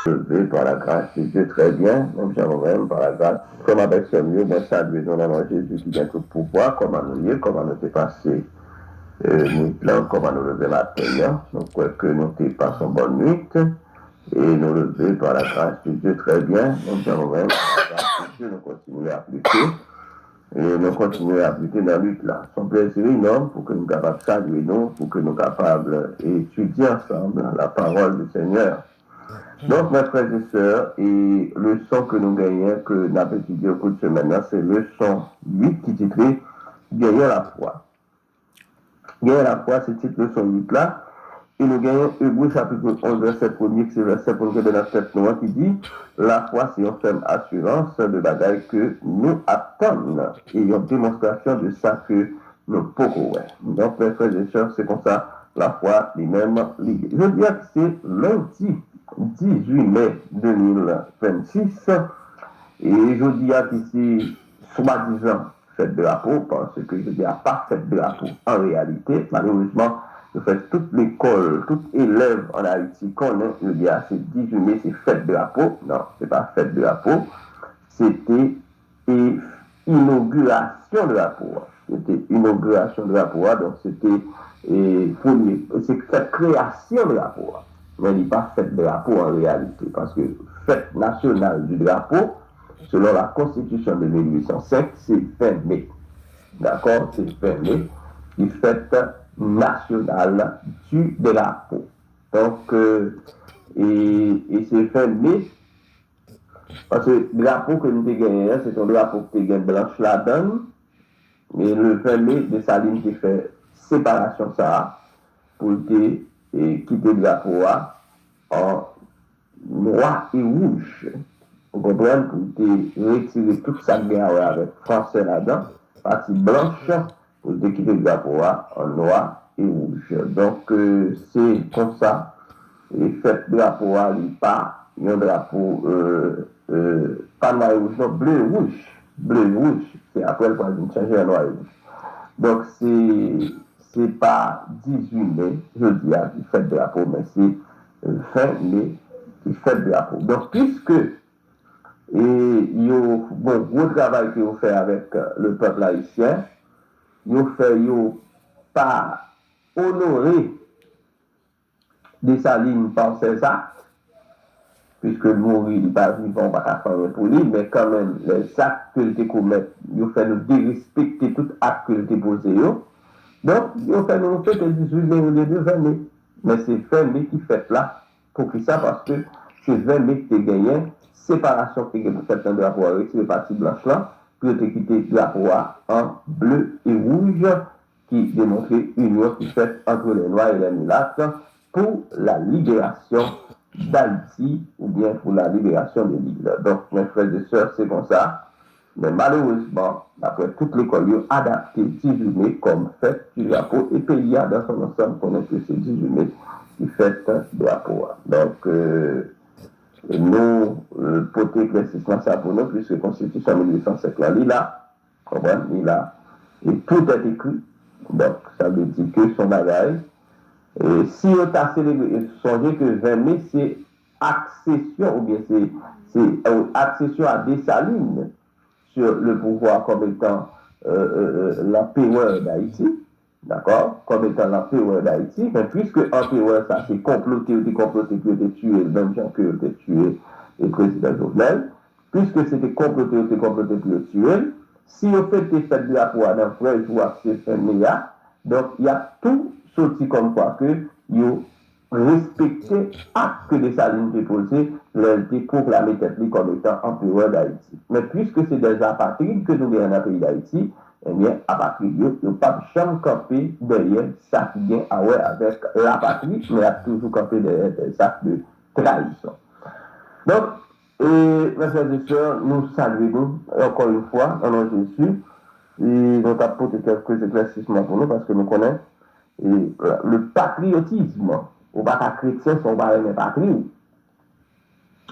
Levé par la grâce de Dieu très bien, même j'aimerais par la grâce, comme avec ce mieux, moi saluer dans le nom de Jésus qui a tout pouvoir, comment nous y comment nous dépasser nous plans, comment nous lever matin, donc que nous dépassons bonne nuit, et nous lever par la grâce de Dieu très bien, même j'aimerais par la grâce de Dieu, nous continuer à appliquer. Et nous continuons à appliquer dans la lutte là. Son plaisir énorme pour que nous soyons capables de saluer nous, pour que nous soyons capables d'étudier ensemble la parole du Seigneur. Donc, mes frères et sœurs, et le son que nous gagnons, que nous avons étudié au cours de semaine, c'est le son 8 qui titre Gagner la foi. Gagner la foi, c'est titre le son 8 là. Et nous gagnons Hébreux chapitre 11, verset 1er, c'est le verset pour nous de la tête noire qui dit la foi, c'est une ferme assurance de bagaille que nous attendons. Et il y a une démonstration de ça que nous pouvons. Donc, mes frères et sœurs, c'est comme ça, la foi, les mêmes liées. Je veux dire que c'est lundi 18 mai 2026. Et je dis que c'est soi-disant fête de drapeau, parce que je dis pas fête de drapeau. En réalité, malheureusement, je fais toute l'école, tout élève en Haïti connaît, je dis c'est 18 mai, c'est fête de drapeau. Non, c'est pas fête de drapeau. C'était inauguration de drapeau. C'était inauguration de drapeau, donc c'était cette création de drapeau. mais il n'est pas fête drapeau en réalité, parce que fête nationale du drapeau, selon la Constitution de 1805, c'est fin mai. D'accord? C'est fin mai, une fête nationale du drapeau. Donc, et c'est fin mai, parce que le drapeau que nous avons gagné, c'est un drapeau que nous avons blanche là-dedans, mais le 20 mai, Dessalines qui fait séparation ça pour quitter le drapeau en noir et rouge. Vous comprenez? Pour retirer tout ça avec français là-dedans, partie blanche, pour quitter le drapeau en noir et rouge. Donc, c'est comme ça. Et fait drapeau, il pas un drapeau pas noir et rouge, non, bleu et rouge. Bleu et rouge. C'est après le point de changer à noir et rouge. Donc, c'est pas 18 mai, je dis, qui fait drapeau, mais c'est 20 mai qui fait drapeau. Donc, puisque il y a un gros travail qu'ils ont fait avec le peuple haïtien, ils ont pas honoré Dessalines par ses actes, puisque mourir, il n'est pas vivant, pas faire pour lui, mais quand même, les actes qu'il commet, ils ont fait nous dérespecter tout acte qu'il posé. Donc, ils ont fait nous faire que 18 mai au lieu de 20 mai. Mais c'est 20 mai qui fait là, pour qui ça, parce que c'est 20 mai qui a gagné, séparation qui a gagné pour faire un drapeau avec le parti blanche là, puis il a quitté le drapeau en bleu et rouge, qui démontrait une union qui fait entre les noirs et les mulâtres pour la libération d'Haïti ou bien pour la libération de l'île. Donc, mes frères et sœurs, c'est comme ça. Mais malheureusement, après toute l'école, ils ont adapté 18 mai comme fête du drapeau et pays dans son ensemble connaît que c'est 18 mai qui fête du drapeau. Donc, nous, pour éclaircissement, ça pour nous, puisque la Constitution 1805 là, comprenez, là, et tout est écrit. Donc, ça veut dire que son bagage. Et si on a célébré, songez que 20 mai, c'est accession, ou bien c'est accession à Dessalines sur le pouvoir comme étant l'empereur d'Haïti, d'accord, comme étant l'empereur d'Haïti, mais puisque l'empereur, ça c'est comploté, qui était tué, le même gens qui était tué le président Jovenel, puisque c'était comploté, pour le tuer, si on fait des fêtes de la poire dans le frère joueur, c'est fin mai, donc il y a tout sorti comme quoi que ils respecté acte que Dessalines déposé, leur proclamé tête comme étant empereur d'Haïti. Mais puisque c'est des apatrides que nous avons dans le pays d'Haïti, eh bien, apatrides, ils n'ont pas jamais campé derrière ça qui vient avec l'apatride, mais il a toujours campé derrière des actes de trahison. Donc, mes frères et sœurs, nous saluons encore une fois, en nom de Jésus, et nous apportons quelques éclaircissements pour nous parce que nous connaissons le patriotisme. Ou pas chrétien, son pas une patrie.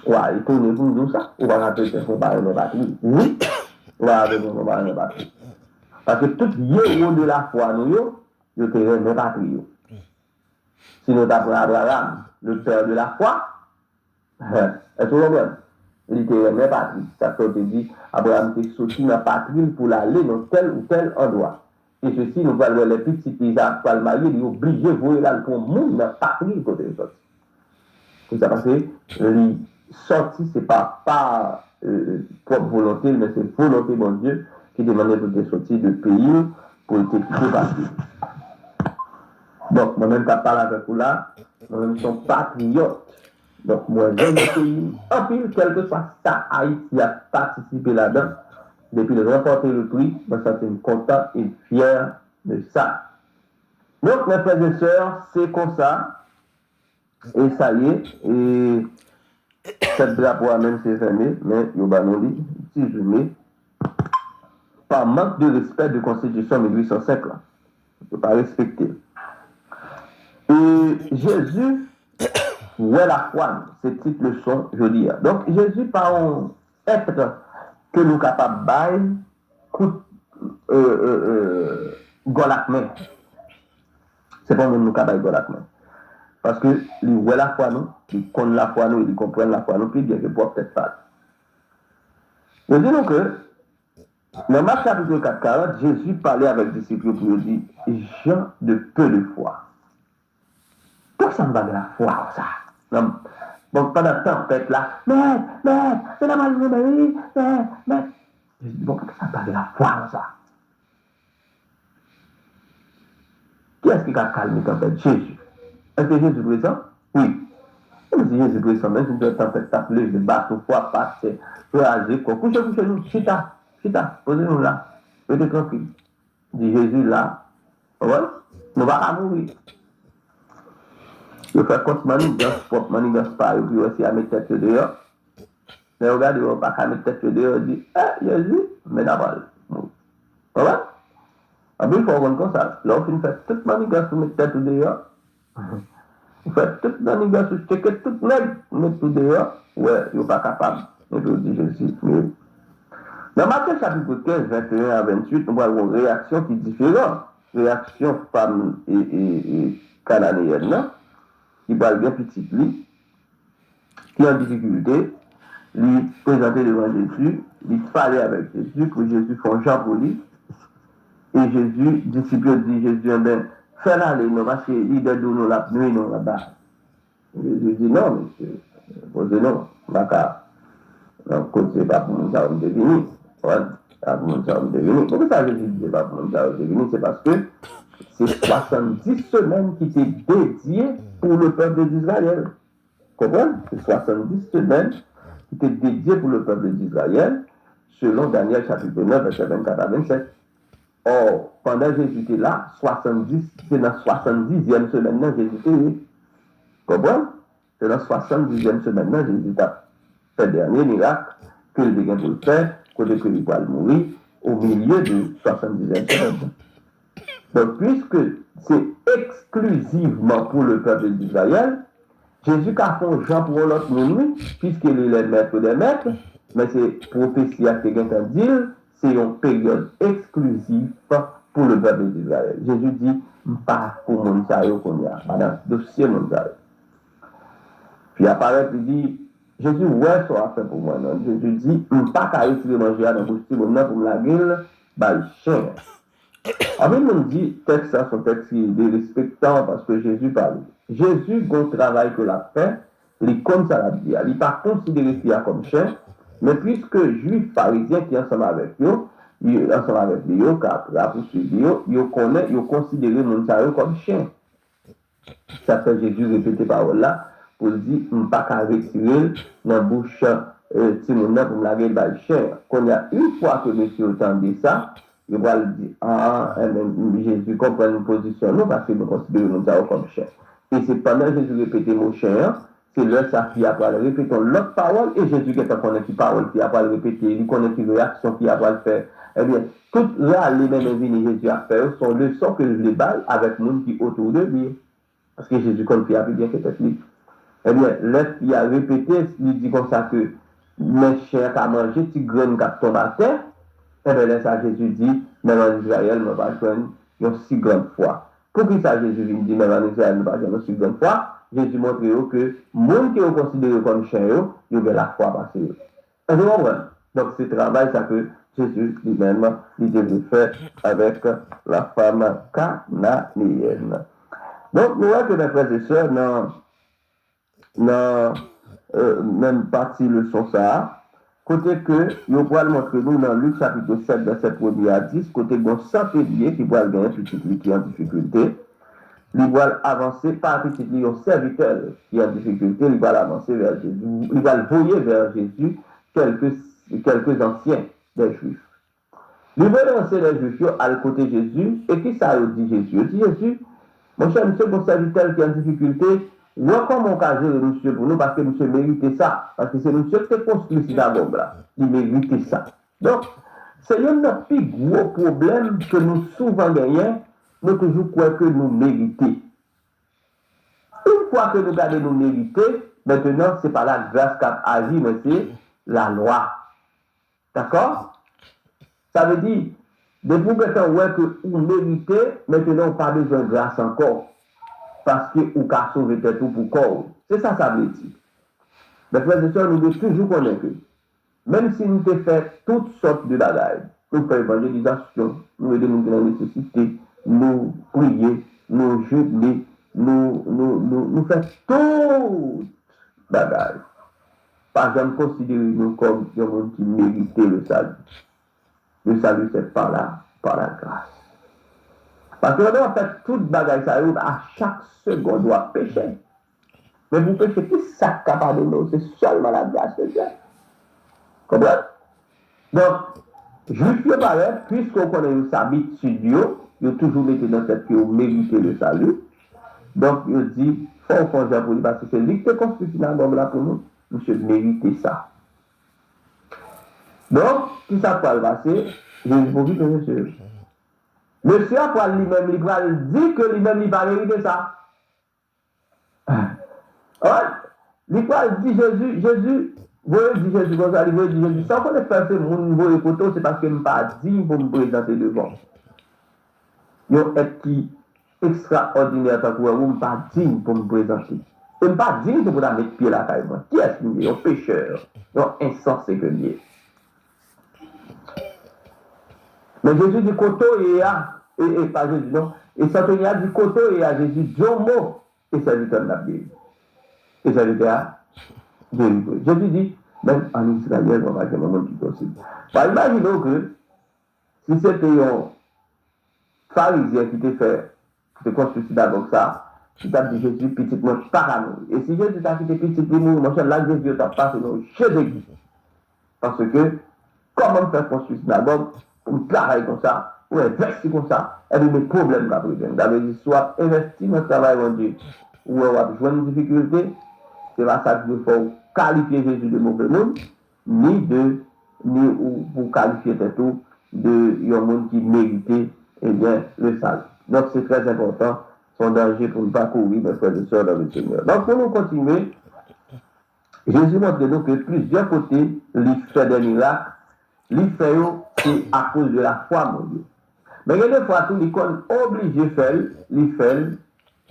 Ouais, étonnez-vous de ça. Ou pas chrétien, son pas une patrie. Oui, ou pas son pas une patrie. Parce que tout héros de la foi, nous, ils étaient une patrie. Si nous avons Abraham, le père de la foi, est-ce que vous comprenez? Il était une patrie. Ça fait dit, Abraham était sorti dans la patrie pour aller dans tel ou tel endroit. Et ceci, nous voyons les petits pays à marier, ils sont obligés de voir là pour le monde, dans la patrie côté de sortir. C'est ça parce que les sorties, ce n'est pas propre volonté, mais c'est volonté de mon Dieu qui demandait pour te sortir de pays pour te quitter partir. Donc, moi-même, quand je parle avec vous là, moi-même, je suis patriote. Donc, moi, j'aime le pays, en pile, quel que soit ça, Haïti a participé là-dedans. Depuis de remporter le prix, je me sens content et fier de ça. Donc, mes frères et sœurs, c'est comme ça. Et ça y est. Et cette drapeau même c'est fermé, mais il y a dit, si je mets, par manque de respect de la Constitution 1805, là. Il ne peut pas respecter. Et Jésus, où est la foi? Ces petites leçons, je dis. Donc, Jésus, par un être que nous sommes capables de bailler, coûte golakmen. C'est pas nous capables de golakmen. Parce que il voit la foi nous, il connaît la foi nous, il comprend la foi nous, puis bien que pour peut-être pas. Je dis donc que, dans Marc chapitre 4, 40, Jésus parlait avec les disciples pour lui dire, gens de peu de foi. Pourquoi ça me va de la foi, ça? Bon, pendant la tempête là, c'est la mal mais. Je dis, bon, qu'est-ce que ça parle de la foi, ça? Qui est-ce qui a calmé la tempête? Jésus. Est-ce que Jésus présent? Oui. Mais si Jésus présent, même si la tempête tape le bateau, foi, passe, raser, quoi. Couchez, nous, chita, posez-nous là. Restez tranquille. Dit Jésus là, ouais, nous va mourir. Il fait compte manigance, propre manigance pas, et puis aussi à mettre tête dehors. Mais regardez, on va pas mettre tête dehors, dit, Jésus, mais d'abord, ouais. Ah bien, il faut rendre comme ça. Là, on fait toute manigance pour mettre tête dehors. On fait toute manigance pour checker toute nègre, mettre tout dehors. Ouais, il n'est pas capable. Et puis, on dit Jésus, mais. Dans Matthieu chapitre 15, 21 à 28, on voit une réaction qui est différente. Réaction femme et cananéenne, qui parle bien petit lui, qui est en difficulté, lui présenter devant Jésus, lui parler avec Jésus, pour Jésus faire Jean pour lui. Et Jésus, disciple dit Jésus, ben, fais-la aller, non, parce que l'idée de nous la nuit, non, là-bas. Jésus dit non, monsieur, posez non, d'accord. Donc, c'est pas pour nous avoir devenu. Pas pour nous avoir devenu. Pourquoi ça Jésus dit pas pour nous avoir devenu? C'est parce que c'est 70 semaines qui étaient dédiées pour le peuple d'Israël. Comprenez? C'est 70 semaines qui étaient dédiées pour le peuple d'Israël, selon Daniel chapitre 9, verset 24 à 27. Or, pendant Jésus était là, 70, c'est dans la 70e semaine, Jésus était là. Comprenez? C'est dans la 70e semaine, Jésus a fait le dernier miracle que le dégain pour le faire, côté que il va mourir, au milieu de 70e semaine. Donc, puisque c'est exclusivement pour le peuple d'Israël, Jésus a fait Jean pour l'autre monde, puisqu'il est le maître des maîtres, mais c'est prophétie à quelqu'un qui dit, c'est une période exclusive pour le peuple d'Israël. Jésus dit, pas pour mon sayo qu'on y a, madame, dossier mon sayo. Puis apparaît, il dit, Jésus, ouais, ça va faire pour moi, non? Jésus dit, pas qu'à retirer manger dans le bouche pour me la gueule, bah, le chien. En fait, on dit, texte, ça, son texte, il est respectant parce que Jésus parle. Jésus, bon travail que l'a fait, il comme ça l'a dit. Il n'est pas considéré comme chien, mais puisque juif parisien qui est ensemble avec lui, ensemble avec lui, qui a poursuivi, il connaît, il considère mon salut comme chien. Ça fait Jésus répéter parole là pour dire, je ne pas qu'à retirer dans la bouche si mon pour me laver le chien. Quand il y a une fois que monsieur entendait ça, il va le dire, Jésus comprend une position, non, parce que nous considérons mon salut comme chien. Et c'est pendant que Jésus répétait mon chien, c'est là ça qui a pas le répéter l'autre parole et Jésus qui est connaît qui parole qui a pas le répéter, il connaît qui réaction qui a pas le faire. Eh bien, toutes là les mêmes vignes Jésus a fait sont leçons que je les balle avec nous qui autour de lui. Parce que Jésus comme il a bien fait lui. Eh bien, l'autre il a répété, il dit comme ça que mes chiens à manger, si graine qui tombe à terre, eh bien là ça Jésus dit, même en Israël, ne va pas joindre une si grande foi. Pour qui ça Jésus dit, même en Israël, ne va pas joindre une si grande foi? Jésus montre que les gens qui sont considérés comme chiens, ils ont la foi passée. Vous comprenez? Donc c'est le travail ça que Jésus lui-même il devait faire avec la femme cananéenne. Donc nous voyons que mes frères et sœurs, dans même partie leçon ça, côté que nous pourrons montrer nous dans Luc chapitre 7, verset 1 à 10, côté de Saint-Pédrier qui va gagner petit qui est en difficulté. Il va avancer par petit un serviteur qui est en difficulté, il va avancer vers Jésus, il va le voyer vers Jésus quelques anciens des Juifs. Il va lancer les Juifs à côté de Jésus, et qui ça dit Jésus? Il dit Jésus, mon cher monsieur, mon serviteur qui est en difficulté, encore mon cas monsieur pour nous, parce que monsieur mérite ça, parce que c'est monsieur qui construit synagogue là, il mérite ça. Donc, c'est un plus gros problème que nous souvent gagnons. Nous toujours croyons que nous méritons. Une fois que nous gardons nous mériter, maintenant, ce n'est pas la grâce qui a agi, mais c'est la loi. D'accord? Ça veut dire, depuis que vous méritez, maintenant, on n'a pas besoin de grâce encore. Parce que vous avez sauvé tout pour corps. C'est ça, ça veut dire. Mais frères et sœurs, nous devons toujours connaître que, même si nous avons fait toutes sortes de bagages, nous faisons évangélisation, nous aidons dans la nécessité, nous prier, nous jeûner, nous faisons bagaille. Par exemple, considérez-nous comme des gens qui méritent le salut. Le salut, c'est par la grâce. Parce que en fait, toute bagaille, ça arrive à chaque seconde, doit pécher. Mais vous péchez, qui ça capable de nous? C'est seulement la grâce de Dieu. Comprenez? Donc, juste le pareil, puisqu'on connaît sa habitude, il a toujours mis dans cette qui a mérité le salut. Donc, il dit, il faut qu'on pour lui, parce que c'est lui qui a construit finalement là pour nous. Monsieur mérite ça. Donc, qui ça peut le passer? Je vous dis que monsieur. Monsieur a lui-même, il va dire que lui-même, il va mériter ça. Il va dire Jésus, vous dites Jésus comme ça, vous dites Jésus, sans qu'on ait fait mon niveau de photo, c'est parce que je ne pas dit pour me présenter devant. Il y a un être qui extraordinaire, tant que vous ne pas dit pour me présenter. Je ne pas dire pour la mettre pied là, carrément. Qui est-ce qui est un pécheur, un insensé que lié. Mais Jésus dit Koto et pas Jésus, non. Et Santonia dit Koto et à Jésus, Jomo et serviteur de la Bible. Et serviteur délivré. Jésus dit, même en Israël, on va dire un monde qui est possible. Imaginons que si c'était un pharisien qui te construit d'abord ça, tu t'as dit Jésus, petit, moi, paranoïe. Et si Jésus t'a dit petit, mon cher, là, Jésus t'a passé dans le chef d'église. Parce que, comment faire construire d'abord pour me travailler comme ça, pour investir comme ça, et des problèmes là, d'aller soit investir dans le travail de Dieu, ou on va jouer une difficulté, c'est pas ça qu'il faut qualifier Jésus de mauvais monde, ni pour qualifier tout de un monde qui méritait bien, le salut. Donc c'est très important, son danger pour ne pas courir, mes frères et sœurs dans le Seigneur. Donc pour nous continuer, Jésus montre nous que plusieurs côtés, il fait des miracles, il fait c'est à cause de la foi, mon Dieu. Mais il y a des fois, tout l'école obligé de faire,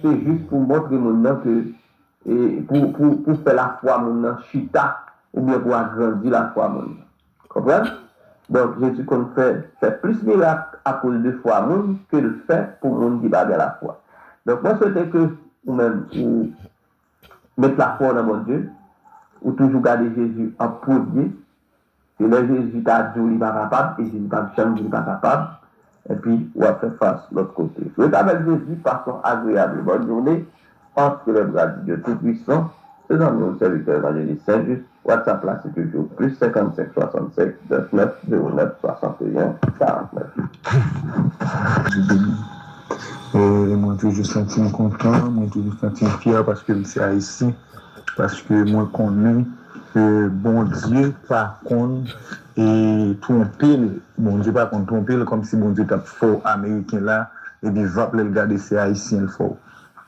c'est juste pour montrer mon nom que, et pour faire la foi, mon nom, chita, ou bien pour agrandir la foi, mon nom. Comprenez? Donc, Jésus qu'on fait plus miracle à cause de foi, mon que le fait pour mon qui va de la foi. Donc, moi, c'était que, ou même, ou mettre la foi dans mon Dieu, ou toujours garder Jésus en premier. Et là, Jésus t'a dit qu'il n'est pas capable, et Jésus t'a dit qu'il n'est pas capable, et puis on va faire face de l'autre côté. Je t'appelle Jésus, passons agréable. Bonne journée, entre les bras de Dieu Tout-Puissant, c'est dans mon serviteur évangéliste Saint-Just. WhatsApp là, c'est toujours plus 55 65 29 09 61 49. Moi, toujours senti content, moi, toujours senti fier parce que c'est haïtien, parce que moi, connais que bon Dieu, par contre, et tromper, bon Dieu, par contre, tromper, comme si bon Dieu était fort américain là, et puis va le regarder, c'est haïtien le fort.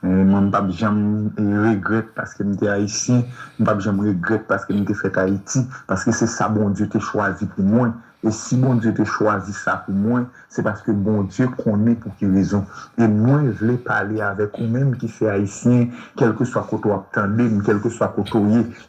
Moi, je ne jamais regrette parce que j'étais haïtien, je ne jamais regrette parce que j'étais fait Haïti, parce que c'est ça, bon Dieu t'a choisi pour moi. Et si bon Dieu t'a choisi ça pour moi, c'est parce que bon Dieu connaît pour quelle raison. Et moi, je voulais parler avec vous-même qui c'est haïtien, quel que soit côté attendez, quel que soit côté,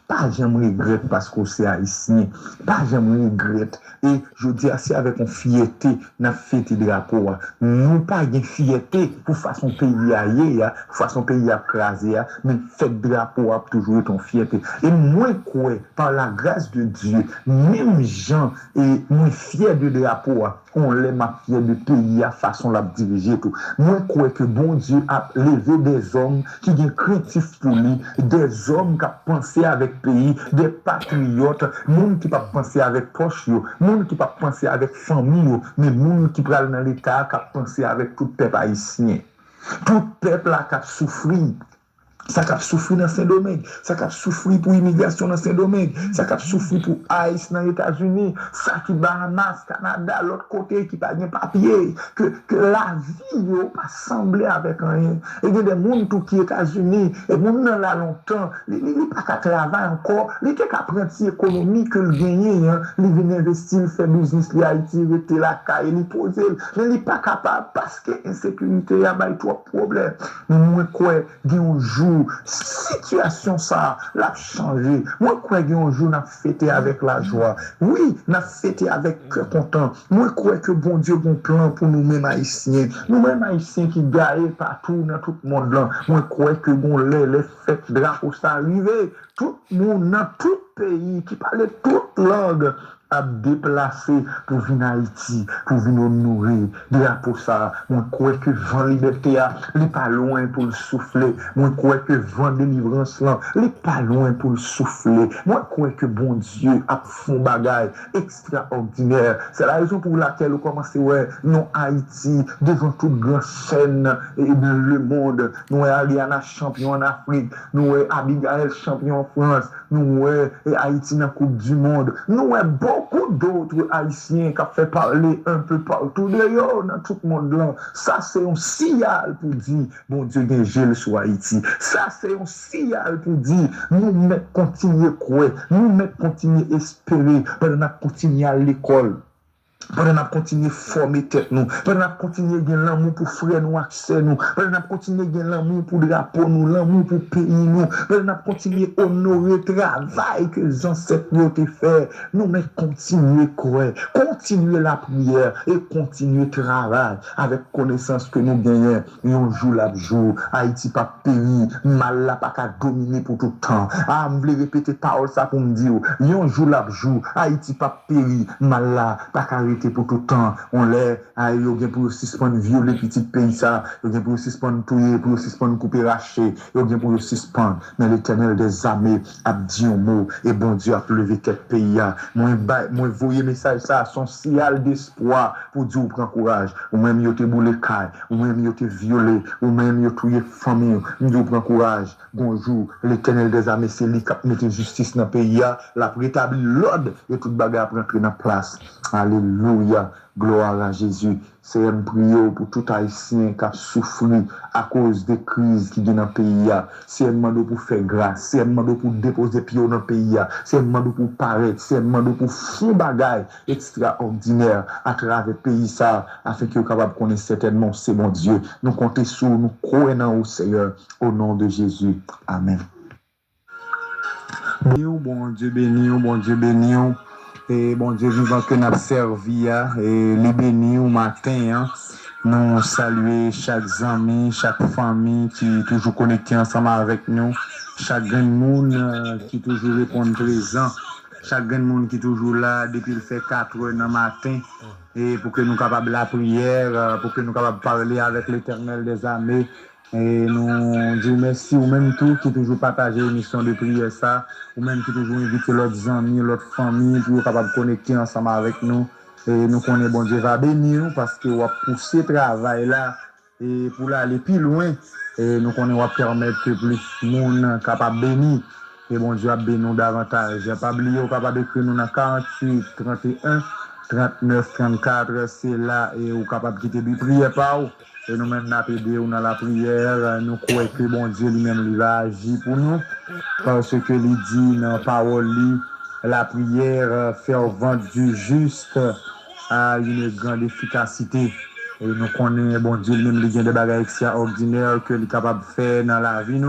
pas jamais regrette parce que c'est haïtien, pas jamais regrette. Et je dis assez avec une fierté, n'a fête de drapeau. Nous pas une fierté pour façon pays ailleurs, pour façon pays à craser, mais fête drapeau a toujours ton fierté. Et moi, quoi, par la grâce de Dieu, même gens et moi fier de drapeau, on l'aime à fier de pays à façon la diriger tout. Moi, quoi que bon Dieu a levé des hommes qui sont créatifs pour lui, des hommes qui ont pensé avec pays, des patriotes, monde qui pas penser avec poche, monde qui pas penser avec famille, mais monde qui prend dans l'État, qui a pensé avec tout peuple haïtien. Tout peuple a souffri. Ça a souffert dans Saint-Domingue, ça a souffert pour l'immigration dans Saint-Domingue, ça a souffert pour Haïti dans les États-Unis, ça qui Bahamas, Canada, l'autre côté qui n'a pas de papier, que la vie n'a pas semblé avec rien. Et il y a des gens qui sont aux États-Unis, et les gens là longtemps, ils n'ont pas qu'à travailler encore, ils n'ont qu'à prendre l'économie que le gagner, ils viennent investir, ils font business, les Haïti, ils mettent la caille, ils posent, mais ils ne sont pas capables parce que l'insécurité a trop de problèmes. Mais moi, quoi, il y a un jour, pour situation ça l'a changé. Moi crois qu'un jour n'a fêté avec la joie. Oui, n'a fêté avec cœur content. Moi crois que bon Dieu bon plan pour nous-mêmes haïtiens. Nous-mêmes haïtiens qui gagnent partout dans tout le monde là. Moi crois que bon les fêtes drapeau ça arrivé. Tout le monde dans tout pays qui parlait toute langue a déplacé pour venir en Haïti, pour venir nourrir. Pour ça, moi crois que vent liberté n'est pas loin pour le souffler. Moi crois que vent délivrance là, n'est pas loin pour le souffler. Moi crois que bon Dieu a fond bagaille extraordinaire. C'est la raison pour laquelle on commence ouais, non Haïti devant toute grande chaîne et dans le monde. Nous Ariana champion en Afrique, nous Abigail champion en France, nous Haïti dans la Coupe du monde. Nous beaucoup d'autres Haïtiens qui ont fait parler un peu partout d'ailleurs dans tout le monde là. Ça c'est un signal pour dire bon Dieu gagé sur Haïti. Ça c'est un signal pour dire nous mettons continuer croire, nous mettons continuer espérer, pendant nous continuer à l'école. Pendant qu'on continue à former tête nous, pendant qu'on continue à gagner l'amour pour frère nous, accès nous, pendant qu'on continue à gagner l'amour pour drapeau nous, l'amour pour pays nous, pendant qu'on continue à honorer le travail que les ancêtres nous ont fait, nous mais continuer croire, continuer la prière et continuer le travail avec connaissance que nous gagnons, et on joue la jour, Haïti pas péri, mal là pas qu'à dominer pour tout le temps. Ah, je voulais répéter parole ça pour me dire, on joue la jour, Haïti pas péri, mal là pas qu'à pour tout le temps, on l'est, il y a pour suspendre violer petit pays ça, il y a pour suspendre touiller, pour suspendre couper racher, il y a pour suspendre, mais l'Éternel des armées a dit un mot, et bon Dieu a levé tête pays. Moi, voyez message ça, son signal d'espoir pour Dieu prend courage, ou même il te boulé caille, ou même il te violé, ou même il touillé famille, Dieu prend courage. Bonjour, l'Éternel des armées, c'est lui qui a mis justice dans le pays, la rétabli l'ordre et toute bagarre pour entrer dans la place. Alléluia, gloire à Jésus. C'est un prière pour tout Haïtien qui a souffert à cause des crises qui sont dans le pays. C'est un mandat pour faire grâce, c'est un mandat pour déposer pied dans le pays. C'est un mandat pour paraître, c'est un mandat pour faire bagaille extraordinaire à travers le pays ça, afin que vous capable de connaître certainement c'est mon Dieu. Nous comptons sur nous, croyons au Seigneur, au nom de Jésus. Amen. Bon Dieu béni, bon Dieu béni. Et bon Dieu vivant que nous avons servi, et les bénis au matin, nous saluer chaque ami, chaque famille qui est toujours connecté ensemble avec nous, chaque monde qui toujours répond présent, chaque monde qui est toujours là depuis le fait 4 heures dans le matin, et pour que nous capables la prière, pour que nous capables parler avec l'Éternel des armées. Et nous disons merci ou même tout qui toujours partagé l'émission de prière ça, ou même qui toujours invité l'autre amis, l'autre famille pour capable connecter ensemble avec nous. Et nous connaissons bon Dieu va bénir parce que on va pousser travail là et pour aller plus loin. Et nous connaissons va permettre que plus de monde capable bénir. Et bon Dieu va bénir davantage. Pas oublier capable d'écrire nous dans 48 31 39 34 c'est là et ou capable quitter de prière par où. Et nous même nous dans la prière, nous croyons que bon Dieu lui-même lui va agir pour nous. Parce que il dit dans la parole, la prière fervente du juste a une grande efficacité. Et nous connaissons bon Dieu lui-même lui des bagages extraordinaires que il est capable de faire dans la vie.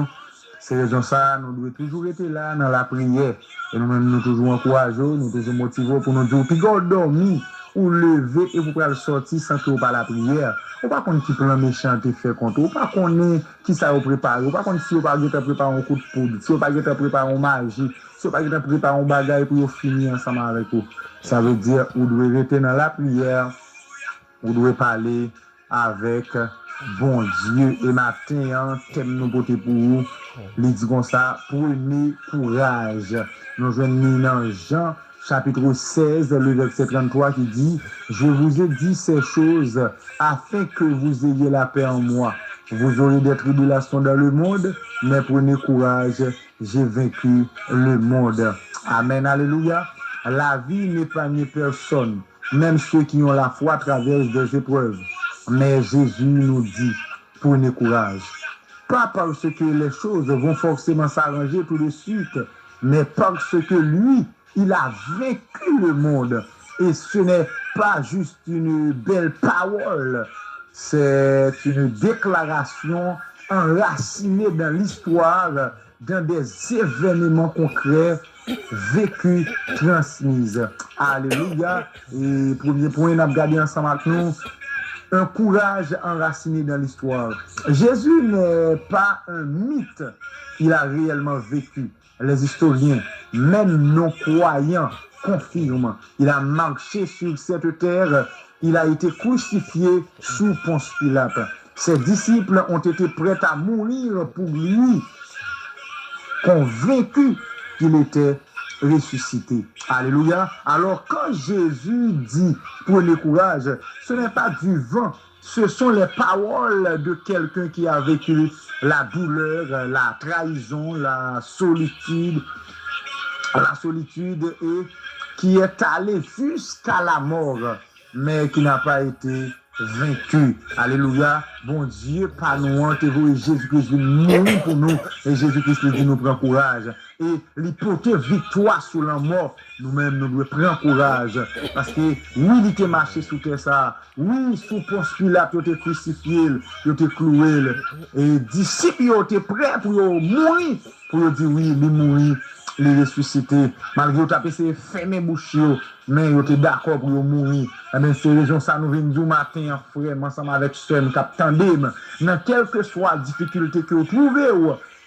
C'est raison ça, nous devons toujours être là dans la prière. Et nous-mêmes nous toujours encourageons, nous toujours motivons pour nous dire, puis quand on dormit, ou lever et vous pouvez sortir sans que vous pas la prière. Ou pas qu'on qui plan méchant te fait contre, ou pas qu'on est qui ça vous prépare, ou pas qu'on si vous pas te préparer un coup de poudre, si vous pas te préparer un magie, si vous pas te préparer un bagage pour finir ensemble avec vous. Ça veut dire vous devez rester dans la prière, vous devez parler avec bon Dieu et matin, thème nous porter pour vous. Il dit comme ça, prenez courage. Nous venons dans Jean chapitre 16, le verset 33 qui dit « Je vous ai dit ces choses afin que vous ayez la paix en moi. Vous aurez des tribulations dans le monde, mais prenez courage, j'ai vaincu le monde. » Amen, alléluia. La vie n'épargne personne, même ceux qui ont la foi traversent des épreuves. Mais Jésus nous dit « Prenez courage. » Pas parce que les choses vont forcément s'arranger tout de suite, mais parce que lui, il a vaincu le monde. Et ce n'est pas juste une belle parole, c'est une déclaration enraciné dans l'histoire, dans des événements concrets, vécus, transmis. Alléluia. Et premier point, on a regardé ensemble avec nous, un courage enraciné dans l'histoire. Jésus n'est pas un mythe, il a réellement vécu. Les historiens, même non-croyants, confirment. Il a marché sur cette terre, il a été crucifié sous Ponce Pilate. Ses disciples ont été prêts à mourir pour lui, convaincus qu'il était ressuscité. Alléluia. Alors quand Jésus dit prenez courage, ce n'est pas du vent, ce sont les paroles de quelqu'un qui a vécu la douleur, la trahison, la solitude et qui est allé jusqu'à la mort, mais qui n'a pas été vaincu. Alléluia. Bon Dieu, pas nous, et Jésus-Christ mourir pour nous, et Jésus-Christ dit nous prend courage. Et l'hypothèse victoire sur la mort, nous-mêmes, nous devons prendre courage. Parce que, oui, il était marché sous terre ça. Oui, sous Ponce Pilate, il était crucifié, il était cloué. Et disciples, ils étaient prêts pour mourir. Pour dire oui, il mourir, il ressuscité. Malgré tout, il s'est fermé bouche, mais il était d'accord pour mourir. Mais c'est raison ça nous vient du matin, frère, ensemble avec ce nous captandem. Dans quelle que soit la difficulté que vous trouvez,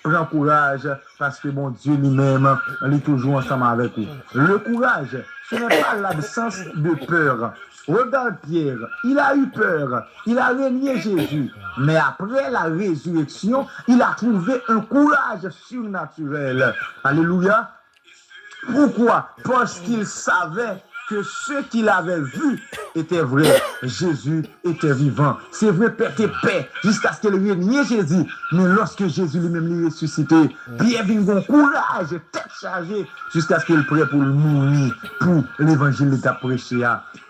prends courage, parce que mon Dieu lui-même, il est toujours ensemble avec vous. Le courage, ce n'est pas l'absence de peur. Regarde Pierre, il a eu peur, il a renié Jésus, mais après la résurrection, il a trouvé un courage surnaturel. Alléluia. Pourquoi? Parce qu'il savait que ce qu'il avait vu était vrai. Jésus était vivant. C'est vrai, paix et paix, jusqu'à ce qu'il renie Jésus. Mais lorsque Jésus lui-même l'est ressuscité, Pierre vient avec courage, tête chargée, jusqu'à ce qu'il prêt pour mourir, pour l'évangile qu'il a prêché.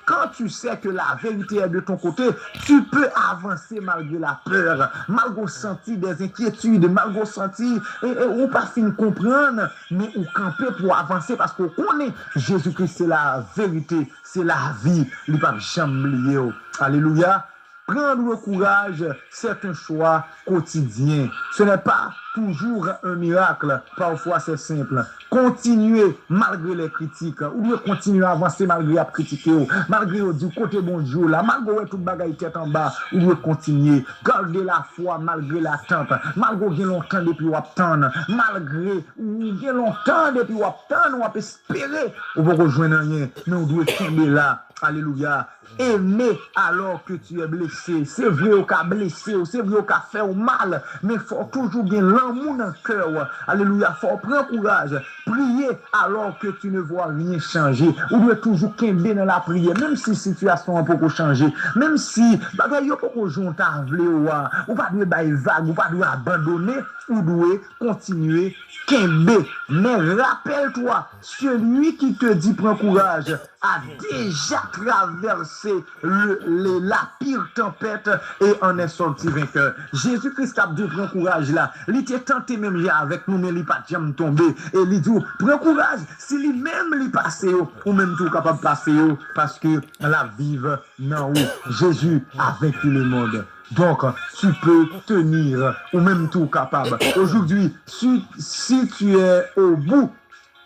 Quand tu sais que la vérité est de ton côté, tu peux avancer malgré la peur, malgré sentir des inquiétudes, malgré sentir, ou pas fin comprendre, mais ou camper pour avancer parce qu'on connaît Jésus-Christ, c'est la vérité, c'est la vie, il ne peut pas jamais oublier. Alléluia. Prendre le courage, c'est un choix quotidien. Ce n'est pas toujours un miracle, parfois c'est simple. Continuer malgré les critiques, ou bien continuer à avancer malgré la critique, malgré du côté bon Dieu, là, malgré toute bagaille tête en bas, ou bien continuer, garder la foi malgré l'attente, malgré bien longtemps depuis ou attendre, malgré ou bien longtemps depuis ou attendre, ou espérer, ou vous rejoindre rien, mais on doit tomber là. Alléluia. Aimer alors que tu es blessé. C'est vrai au cas blessé, c'est vrai au cas fait au mal, mais il faut toujours bien l'amour dans le cœur. Alléluia. Il faut prendre courage. Prier alors que tu ne vois rien changer. Ou doit toujours qu'aimer dans la prière, même si la situation a beaucoup changé, même si bagay yo pas joint ta vle ou pas doit bailler vague, ou pas doit abandonner, ou doit continuer qu'aimer. Mais rappelle-toi, celui qui te dit prends courage a déjà traversé la pire tempête et en est sorti vainqueur. Jésus-Christ a dit prends courage là. Il était tenté même avec nous, mais il n'a pas jamais tombé. Et il dit prends courage. Si lui-même il passe, ou même tout capable de passer, parce que la vive non où Jésus a vaincu le monde. Donc, tu peux tenir, ou même tout capable. Aujourd'hui, si tu es au bout,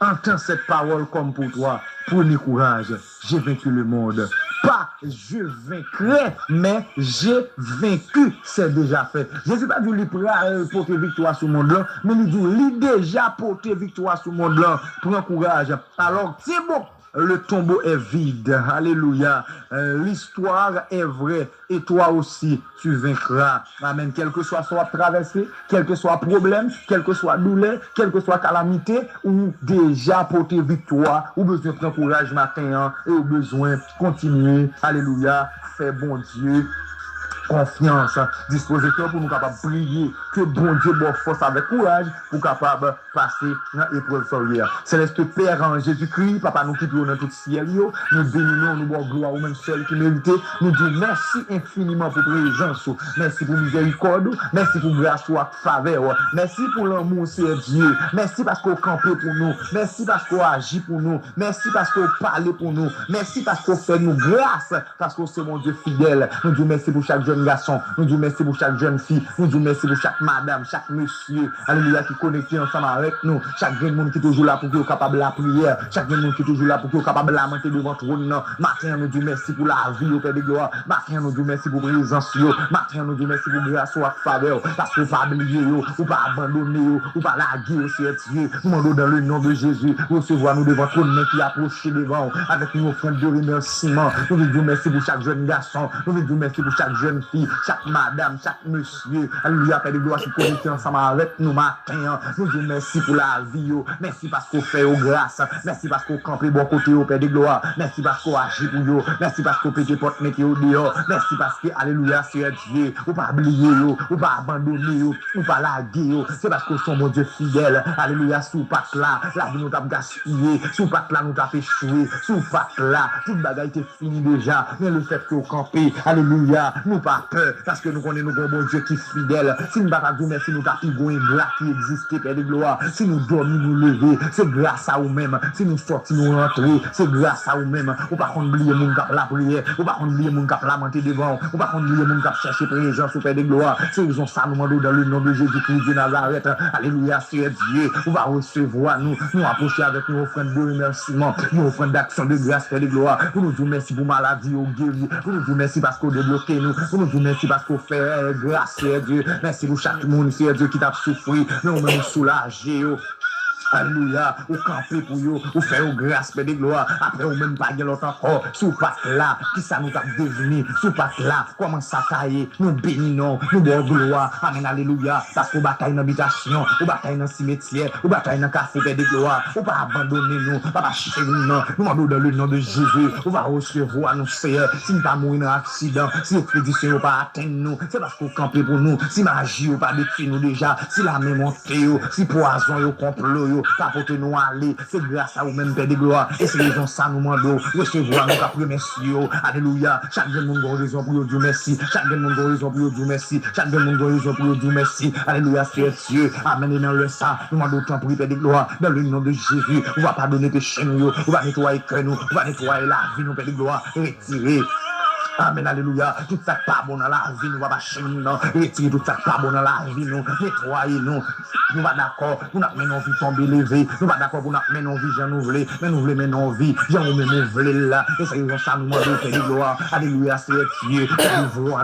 entends cette parole comme pour toi. Prenez courage, j'ai vaincu le monde. Pas je vaincrai, mais j'ai vaincu, c'est déjà fait. Jésus pas dit qu'il pourra porter victoire sur le monde là, mais il dit qu'il déjà porté victoire sur le monde là. Prends courage. Alors, c'est bon. Le tombeau est vide. Alléluia. L'histoire est vraie. Et toi aussi, tu vaincras. Amen. Quel que soit traversé, quel que soit problème, quel que soit douleur, quel que soit calamité, ou déjà porter victoire, ou besoin de prendre courage matin, et ou besoin de continuer. Alléluia. Fais bon Dieu. Confiance, disposition pour nous capables de prier, que bon Dieu bonne force avec courage pour capable passer dans l'épreuve solaire. Céleste Père en Jésus-Christ, Papa nous qui nous dans tout ciel, nous bénissons, nous bonne gloire, ou même seul qui mérite, nous disons merci infiniment pour présence, merci pour miséricorde, merci pour grâce ou faveur, merci pour l'amour c'est Dieu, merci parce qu'on campé pour nous, merci parce qu'on agit pour nous, merci parce qu'on parle pour nous, merci parce qu'on fait nous grâce, parce qu'on c'est mon Dieu fidèle, nous disons merci pour chaque jour jeune garçon, nous disons merci pour chaque jeune fille, nous disons merci pour chaque madame, chaque monsieur, alléluia, qui est connecté ensemble avec nous, chaque jeune monde qui est toujours là pour qu'il soit capable de la prière, chaque jeune monde qui est toujours là pour qu'il soit capable de lamenter devant trône. Matin, nous disons merci pour la vie au Père de gloire, matin, nous disons merci pour présence, matin, nous disons merci pour grâce ou faveur, parce que pas oublier, ou pas abandonner, ou pas laguer au Dieu, nous demandons dans le nom de Jésus, recevoir nous devant trône qui approche devant, avec nos offrandes de remerciement, nous disons merci pour chaque jeune garçon, nous disons merci pour chaque jeune fille, chaque madame, chaque monsieur, alléluia, Père de gloire, qui connecté ensemble avec nous matin, nous disons merci pour la vie, merci parce qu'on fait aux grâces, merci parce qu'on campe bon côté au Père de gloire, merci parce qu'on agit pour vous, merci parce qu'on peut porte mettre au dehors, merci parce que, alléluia, c'est Dieu, ou pas oublier, ou pas abandonner, ou pas laguer, c'est parce qu'on sont mon Dieu fidèle, alléluia, sous patte là, la vie nous t'a gaspillé, sous patte là nous t'a échoué, sous patte là, toute bagaille était finie déjà, mais le fait qu'on campe, alléluia, nous pas peur, parce que nous connaissons nos bon Dieu qui est fidèle, si nous ne pas dire merci, nous t'a pigou un gras qui existe, Père de gloire, si nous dormons, nous lever, c'est grâce à nous-mêmes, si nous sortons, nous rentrer, c'est grâce à nous-mêmes, ou pas oublier mon cap la prière, ou pas oublier mon cap lamenter devant, ou pas oublier mon cap chercher présence au Père de gloire, c'est raison ça nous demandons dans le nom de Jésus-Christ de Nazareth, alléluia, c'est Dieu, on va recevoir nous approcher avec nos offrandes de remerciement, nos offrandes d'action de grâce, Père de gloire, pour nous dire merci pour maladie, au guéri, pour nous dire merci parce qu'on débloqué nous, pour nous dire merci parce qu'on fait grâce, c'est Dieu, merci pour chaque monde, c'est Dieu qui t'a souffert, nous nous soulager. Alléluia, ou camper pour vous, ou faire grâce, Père de gloire, après ou même pas l'autre encore, sous patte là, qui ça nous a devenu, sous patte là, comment ça taille, nous bénissons, nous bon gloire, amen, alléluia, parce qu'on bataille dans l'habitation, ou bataille dans le cimetière, ou bataille dans le café, Père de gloire, ou pas abandonner nous, pas chez nous, nous demandons dans le nom de Jésus, on va recevoir nous, Seigneur, si nous pas mourir dans un accident, si l'expédition n'a pas atteint nous, c'est parce qu'on campe pour nous, si magie n'a pas détruit nous déjà, si la même montée, si poison, ou complot, capoter nous aller, c'est grâce à vous-même, Père de gloire, et c'est raison ça nous demandons, recevoir nous qu'après merci, alléluia, chaque monde a raison pour dire merci, chaque monde a raison pour dire merci, chaque monde a raison pour dire merci, alléluia, c'est Dieu, amen, et dans le sang, nous demandons tant pour Père de gloire, dans le nom de Jésus, on va pardonner péché nous, on va nettoyer cœur nous, on va nettoyer la vie nous, Père de gloire, retirer. Amen, alléluia. Tout ça pas bon dans la vie, nous va pas chez nous, retirer tout ça pas bon dans la vie, nous, nettoyer nous. Nous pas d'accord, nous n'a pas envie de tomber levé, nous pas d'accord, nous n'a pas envie de renouveler, mais nous voulons maintenant envie, j'en même voulons là, et c'est ça nous demande de gloire, alléluia, c'est Dieu,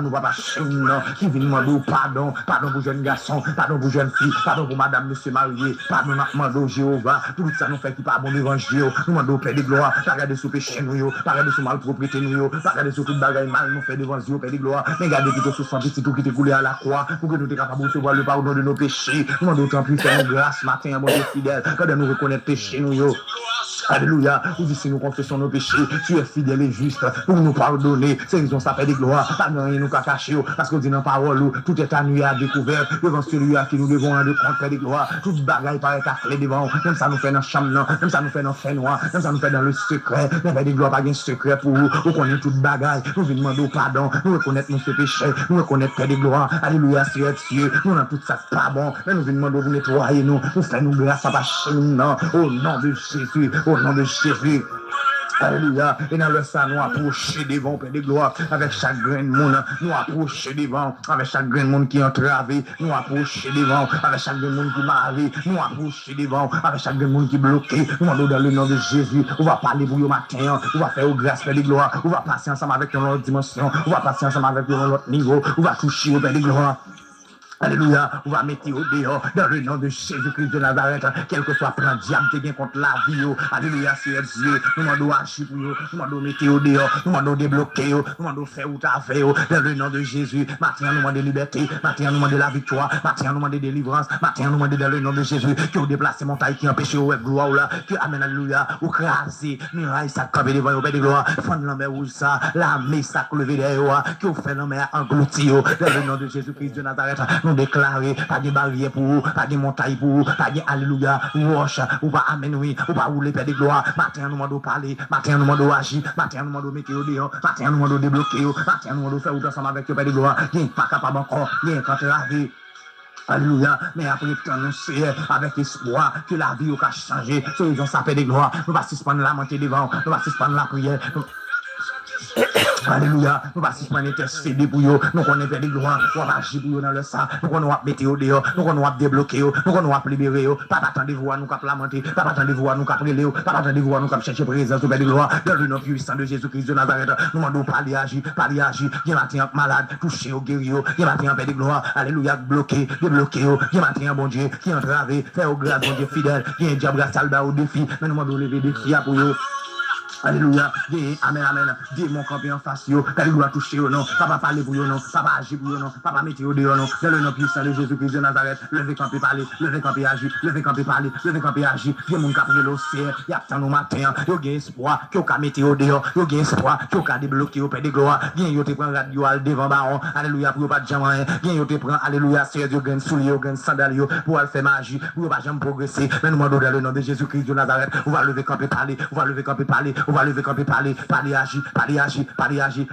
nous va pas chez nous, qui vient demander pardon, pardon pour jeunes garçons, pardon pour jeunes filles, pardon pour madame, monsieur marié, pardon, nous demandons Jéhovah, tout ça nous fait qui pas bon l'évangile, nous demandons Père de gloire, pas regarder sur péché nous, pas regarder sur malpropriété nous, pas regarder sur toute bagarre mal nous fait devant Dieu, Père de gloire, mais regardez plutôt sur son petit tout qui était coulé à la croix, pour que nous soyons capables de recevoir le pardon de nos péchés, nous demandons tant plus faire grâce matin, mon Dieu fidèle, quand nous reconnaître péché nous, alléluia, vous dites si nous confessons nos péchés, tu es fidèle et juste pour nous pardonner, c'est raison ça fait des gloires, pas de rien nous cacher, parce qu'on dit dans la parole, tout est à nu à découvert, devant celui à qui nous devons rendre compte, Père de gloire, toute bagaille paraît à clé devant, même ça nous fait dans la chambre, même ça nous fait dans le fait noir, même ça nous fait dans le secret, mais Père de gloire, pas de secret pour vous, vous connaissez toute bagaille, nous venons demander pardon, nous reconnaître nos péchés, nous reconnaître Père de gloire, alléluia, c'est Dieu, nous avons tout ça pas bon, mais nous venons demander vous nettoyer nous, vous faire nous grâce à chez nous, au nom de Jésus, au nom de Jésus. Alléluia. Et dans le sang, nous approcher devant, Père de gloire, avec chaque grain de monde, nous approcher devant, avec chaque grain de monde qui est entravé, nous approcher devant, avec chaque grain de monde qui est marié, nous approcher devant, avec chaque grain de monde qui est bloqué, nous allons dans le nom de Jésus, on va parler pour le matin, on va faire au grâce, Père de gloire, on va passer ensemble avec une autre dimension, on va passer ensemble avec un autre niveau, on va toucher au Père de gloire. Alléluia, on va mettre au dehors dans le nom de Jésus-Christ de Nazareth, quel que soit plan diable qui vient contre la vie. Alléluia, c'est Dieu. Nous demandons agir pour nous, nous demandons mettre au dehors, nous demandons débloquer, nous demandons faire ou t'as fait dans le nom de Jésus. Maintenant, nous demandons liberté, maintenant, nous demandons la victoire, maintenant, nous demandons délivrance, maintenant, nous demandons dans le nom de Jésus que vous déplacez montagne qui empêche au gloire là, que amen, alléluia, ou craser, miraille, ça camper devant au Père de gloire, fond la mer ou ça, la mer, ça lever derrière, que vous faites la mer engloutir dans le nom de Jésus-Christ de Nazareth. Nous déclarer, pas de barrière pour vous, pas de montagne pour vous, pas de alléluia, roche, ou pas amen, oui, ou pas rouler, Père de gloire. Matin, nous demandons parler, matin, nous demandons agir, matin, nous demandons mettre au dehors, matin, nous demandons débloquer, matin, nous demandons faire ensemble avec le Père de gloire. Il n'est pas capable encore, il est quand la vie. Alléluia, mais après tant nous c'est avec espoir que la vie va changer. C'est raison ça fait des gloires. Nous va suspendre la montée devant, nous va suspendre la prière. Alléluia, nous pas suspendre intercéder pour eux, nous connaissons Père de gloire, nous va agir pour eux dans le sang, nous connaissons mettre au dehors, nous connaissons débloquer, nous connaissons libérer, pas attendez-vous à nous cap lamenter, pas attendez-vous à nous cap prier, pas attendez-vous à nous cap chercher présence au Père de gloire, dans le nom puissant de Jésus-Christ de Nazareth, nous demandons pas agir, qui matin malade, touché au guérir, qui matin Père de gloire, alléluia, bloqué, débloqué, qui matin bon Dieu, qui entravé, faire au grâce bon Dieu fidèle, qui est diable salba au défi, mais nous demandons lever des défis pour eux. Alléluia, amen, amen, démon campé en face, alléluia, toucher au nom, papa parler pour eux, non, papa agir pour eux, non, papa mettre au dehors, non, dans le nom puissant de Jésus-Christ de Nazareth, levez campé parler, levez campé agir, levez campé parler, levez campé agir, démon campé l'océan, y a tant au matin, yo gain espoir, qui a mettre au dehors, yo gain espoir, qui a débloqué au Père de gloire, gain yo te prend radio al devant baron, alléluia, pour pas de jamais, gain yo te prend, alléluia, c'est yo gain soulier, yo gain sandal yo, pour faire magie, pour pas jamais progresser, mais nous demandons dans le nom de Jésus-Christ de Nazareth, on va lever campé parler, on va lever campé parler, on va lever campé parler, parler agir,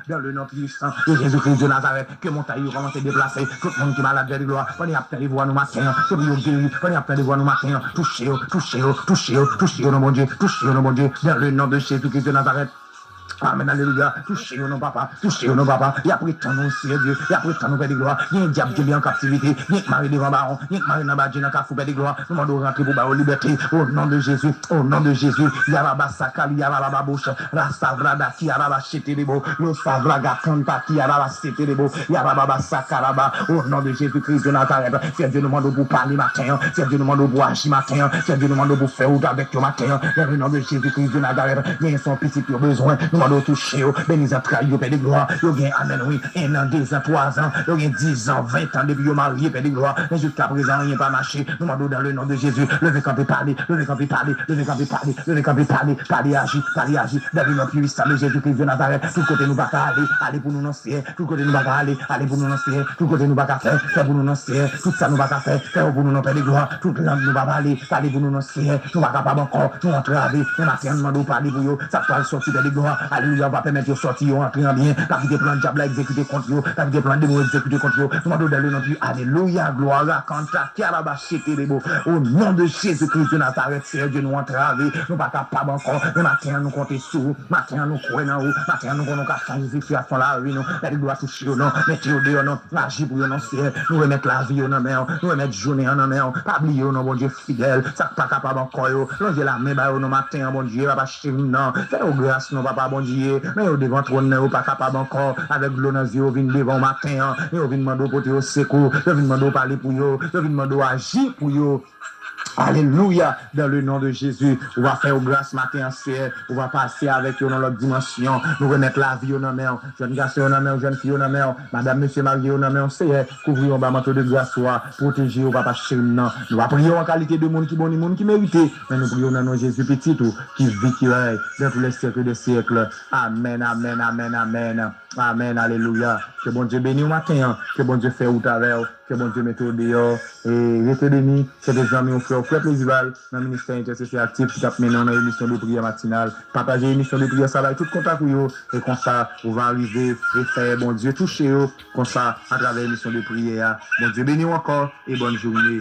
dans le nom puissant de Jésus-Christ de Nazareth, que montagne commence à déplacer, tout le monde qui est malade de gloire, on est apte de voir nous matin, que vous guérir, on est apte de voir nous matin, touchez, non mon Dieu, dans le nom de Jésus-Christ de Nazareth. Amen, alléluia. Touchez non papa, et après tant nous, Seigneur Dieu, et après tant nous, Père de gloire, il y a un diable qui est en captivité, il y a un mari devant baron, il y a un mari dans la dans Père de gloire, nous demandons rentrer pour la liberté, au nom de Jésus, Yababa Sakali, Yababa Bouche, Rastavrada, qui Yababa Chetelebo, le Savraga Kanta, qui Yababa Chetelebo, Yababa Sakaraba, au nom de Jésus-Christ de Nazareth, Seigneur Dieu, nous demandons pour parler matin, Seigneur Dieu, nous demandons pour agir matin, Seigneur Dieu, nous demandons pour faire route avec toi matin, dans le nom de Jésus-Christ de Nazareth, il y a son petit qui a besoin, nous toucher, bénis à trahir, Père de gloire, il y a amen, oui, 1 an, 2 ans, 3 ans, il y a 10 ans, 20 ans, depuis marié, Père de gloire, mais jusqu'à présent, rien pas marché, nous demandons dans le nom de Jésus, levez quand parler, parler, agir, dans le nom puissant de Jésus-Christ de Nazareth, tout côté nous va aller pour nous lancer, tout côté nous va aller pour nous lancer, tout côté nous va faire pour nous lancer, tout ça nous va faire pour nous, Père de gloire, tout le monde nous va aller pour nous lancer, nous va capable encore, nous entraver, nous matin, nous demandons parler pour eux, ça peut sortir, Père de gloire, alléluia, on va permettre de sortir, entrer en bien, pas quitter plan de diable à exécuter contre eux, pas quitter plan de démon exécuter contre eux, nous demandons dans le nom de alléluia, gloire, quand tu au nom de Jésus-Christ de Nazareth, Seigneur Dieu, nous entraver, nous pas capables encore, le matin nous compter sur, matin nous croyons en haut, matin nous connaissons qu'à changer situation là, oui, nous, la doit toucher au nom, mettre au dehors, non, agir pour nous, Seigneur, nous remettre la vie au nom, nous remettre journée en nom, pas oublier au nom, bon Dieu fidèle, ça pas capable encore, longer la main au nom matin, bon Dieu, pas chez nous, non, fais au grâce, non, papa, bon Dieu, mais au devant trône, pas capable encore, avec l'eau dans les yeux, vient devant matin, et on vient demander pour au secours, on vient demander parler pour eux, on vient demander agir pour eux. Alléluia, dans le nom de Jésus, on va faire grâce matin, Seigneur, on va passer avec eux dans l'autre dimension, nous remettre la vie au nom, jeune garçon au nom, jeune fille au nom, madame, monsieur, marié au nom, Seigneur, couvrir un manteau de grâce, protéger au papa chéri, nous va prier en qualité de monde qui bon, monde qui mérite, mais nous prions dans nom Jésus petit, qui vit, qui règne, dans tous les siècles des siècles. Amen, amen, amen, amen, amen, alléluia. Que bon Dieu bénisse au matin, que bon Dieu fait out avec, que bon Dieu mette au dehors, et restez bénis, c'est des amis, on fait plaisir dans le ministère intercesseur actif qui tape maintenant dans l'émission de prière matinale. Partagez l'émission de prière, ça va être tout contact pour vous, et comme ça, on va arriver et faire, bon Dieu, toucher vous, comme ça, à travers l'émission de prière. Bon Dieu bénisse encore, et bonne journée.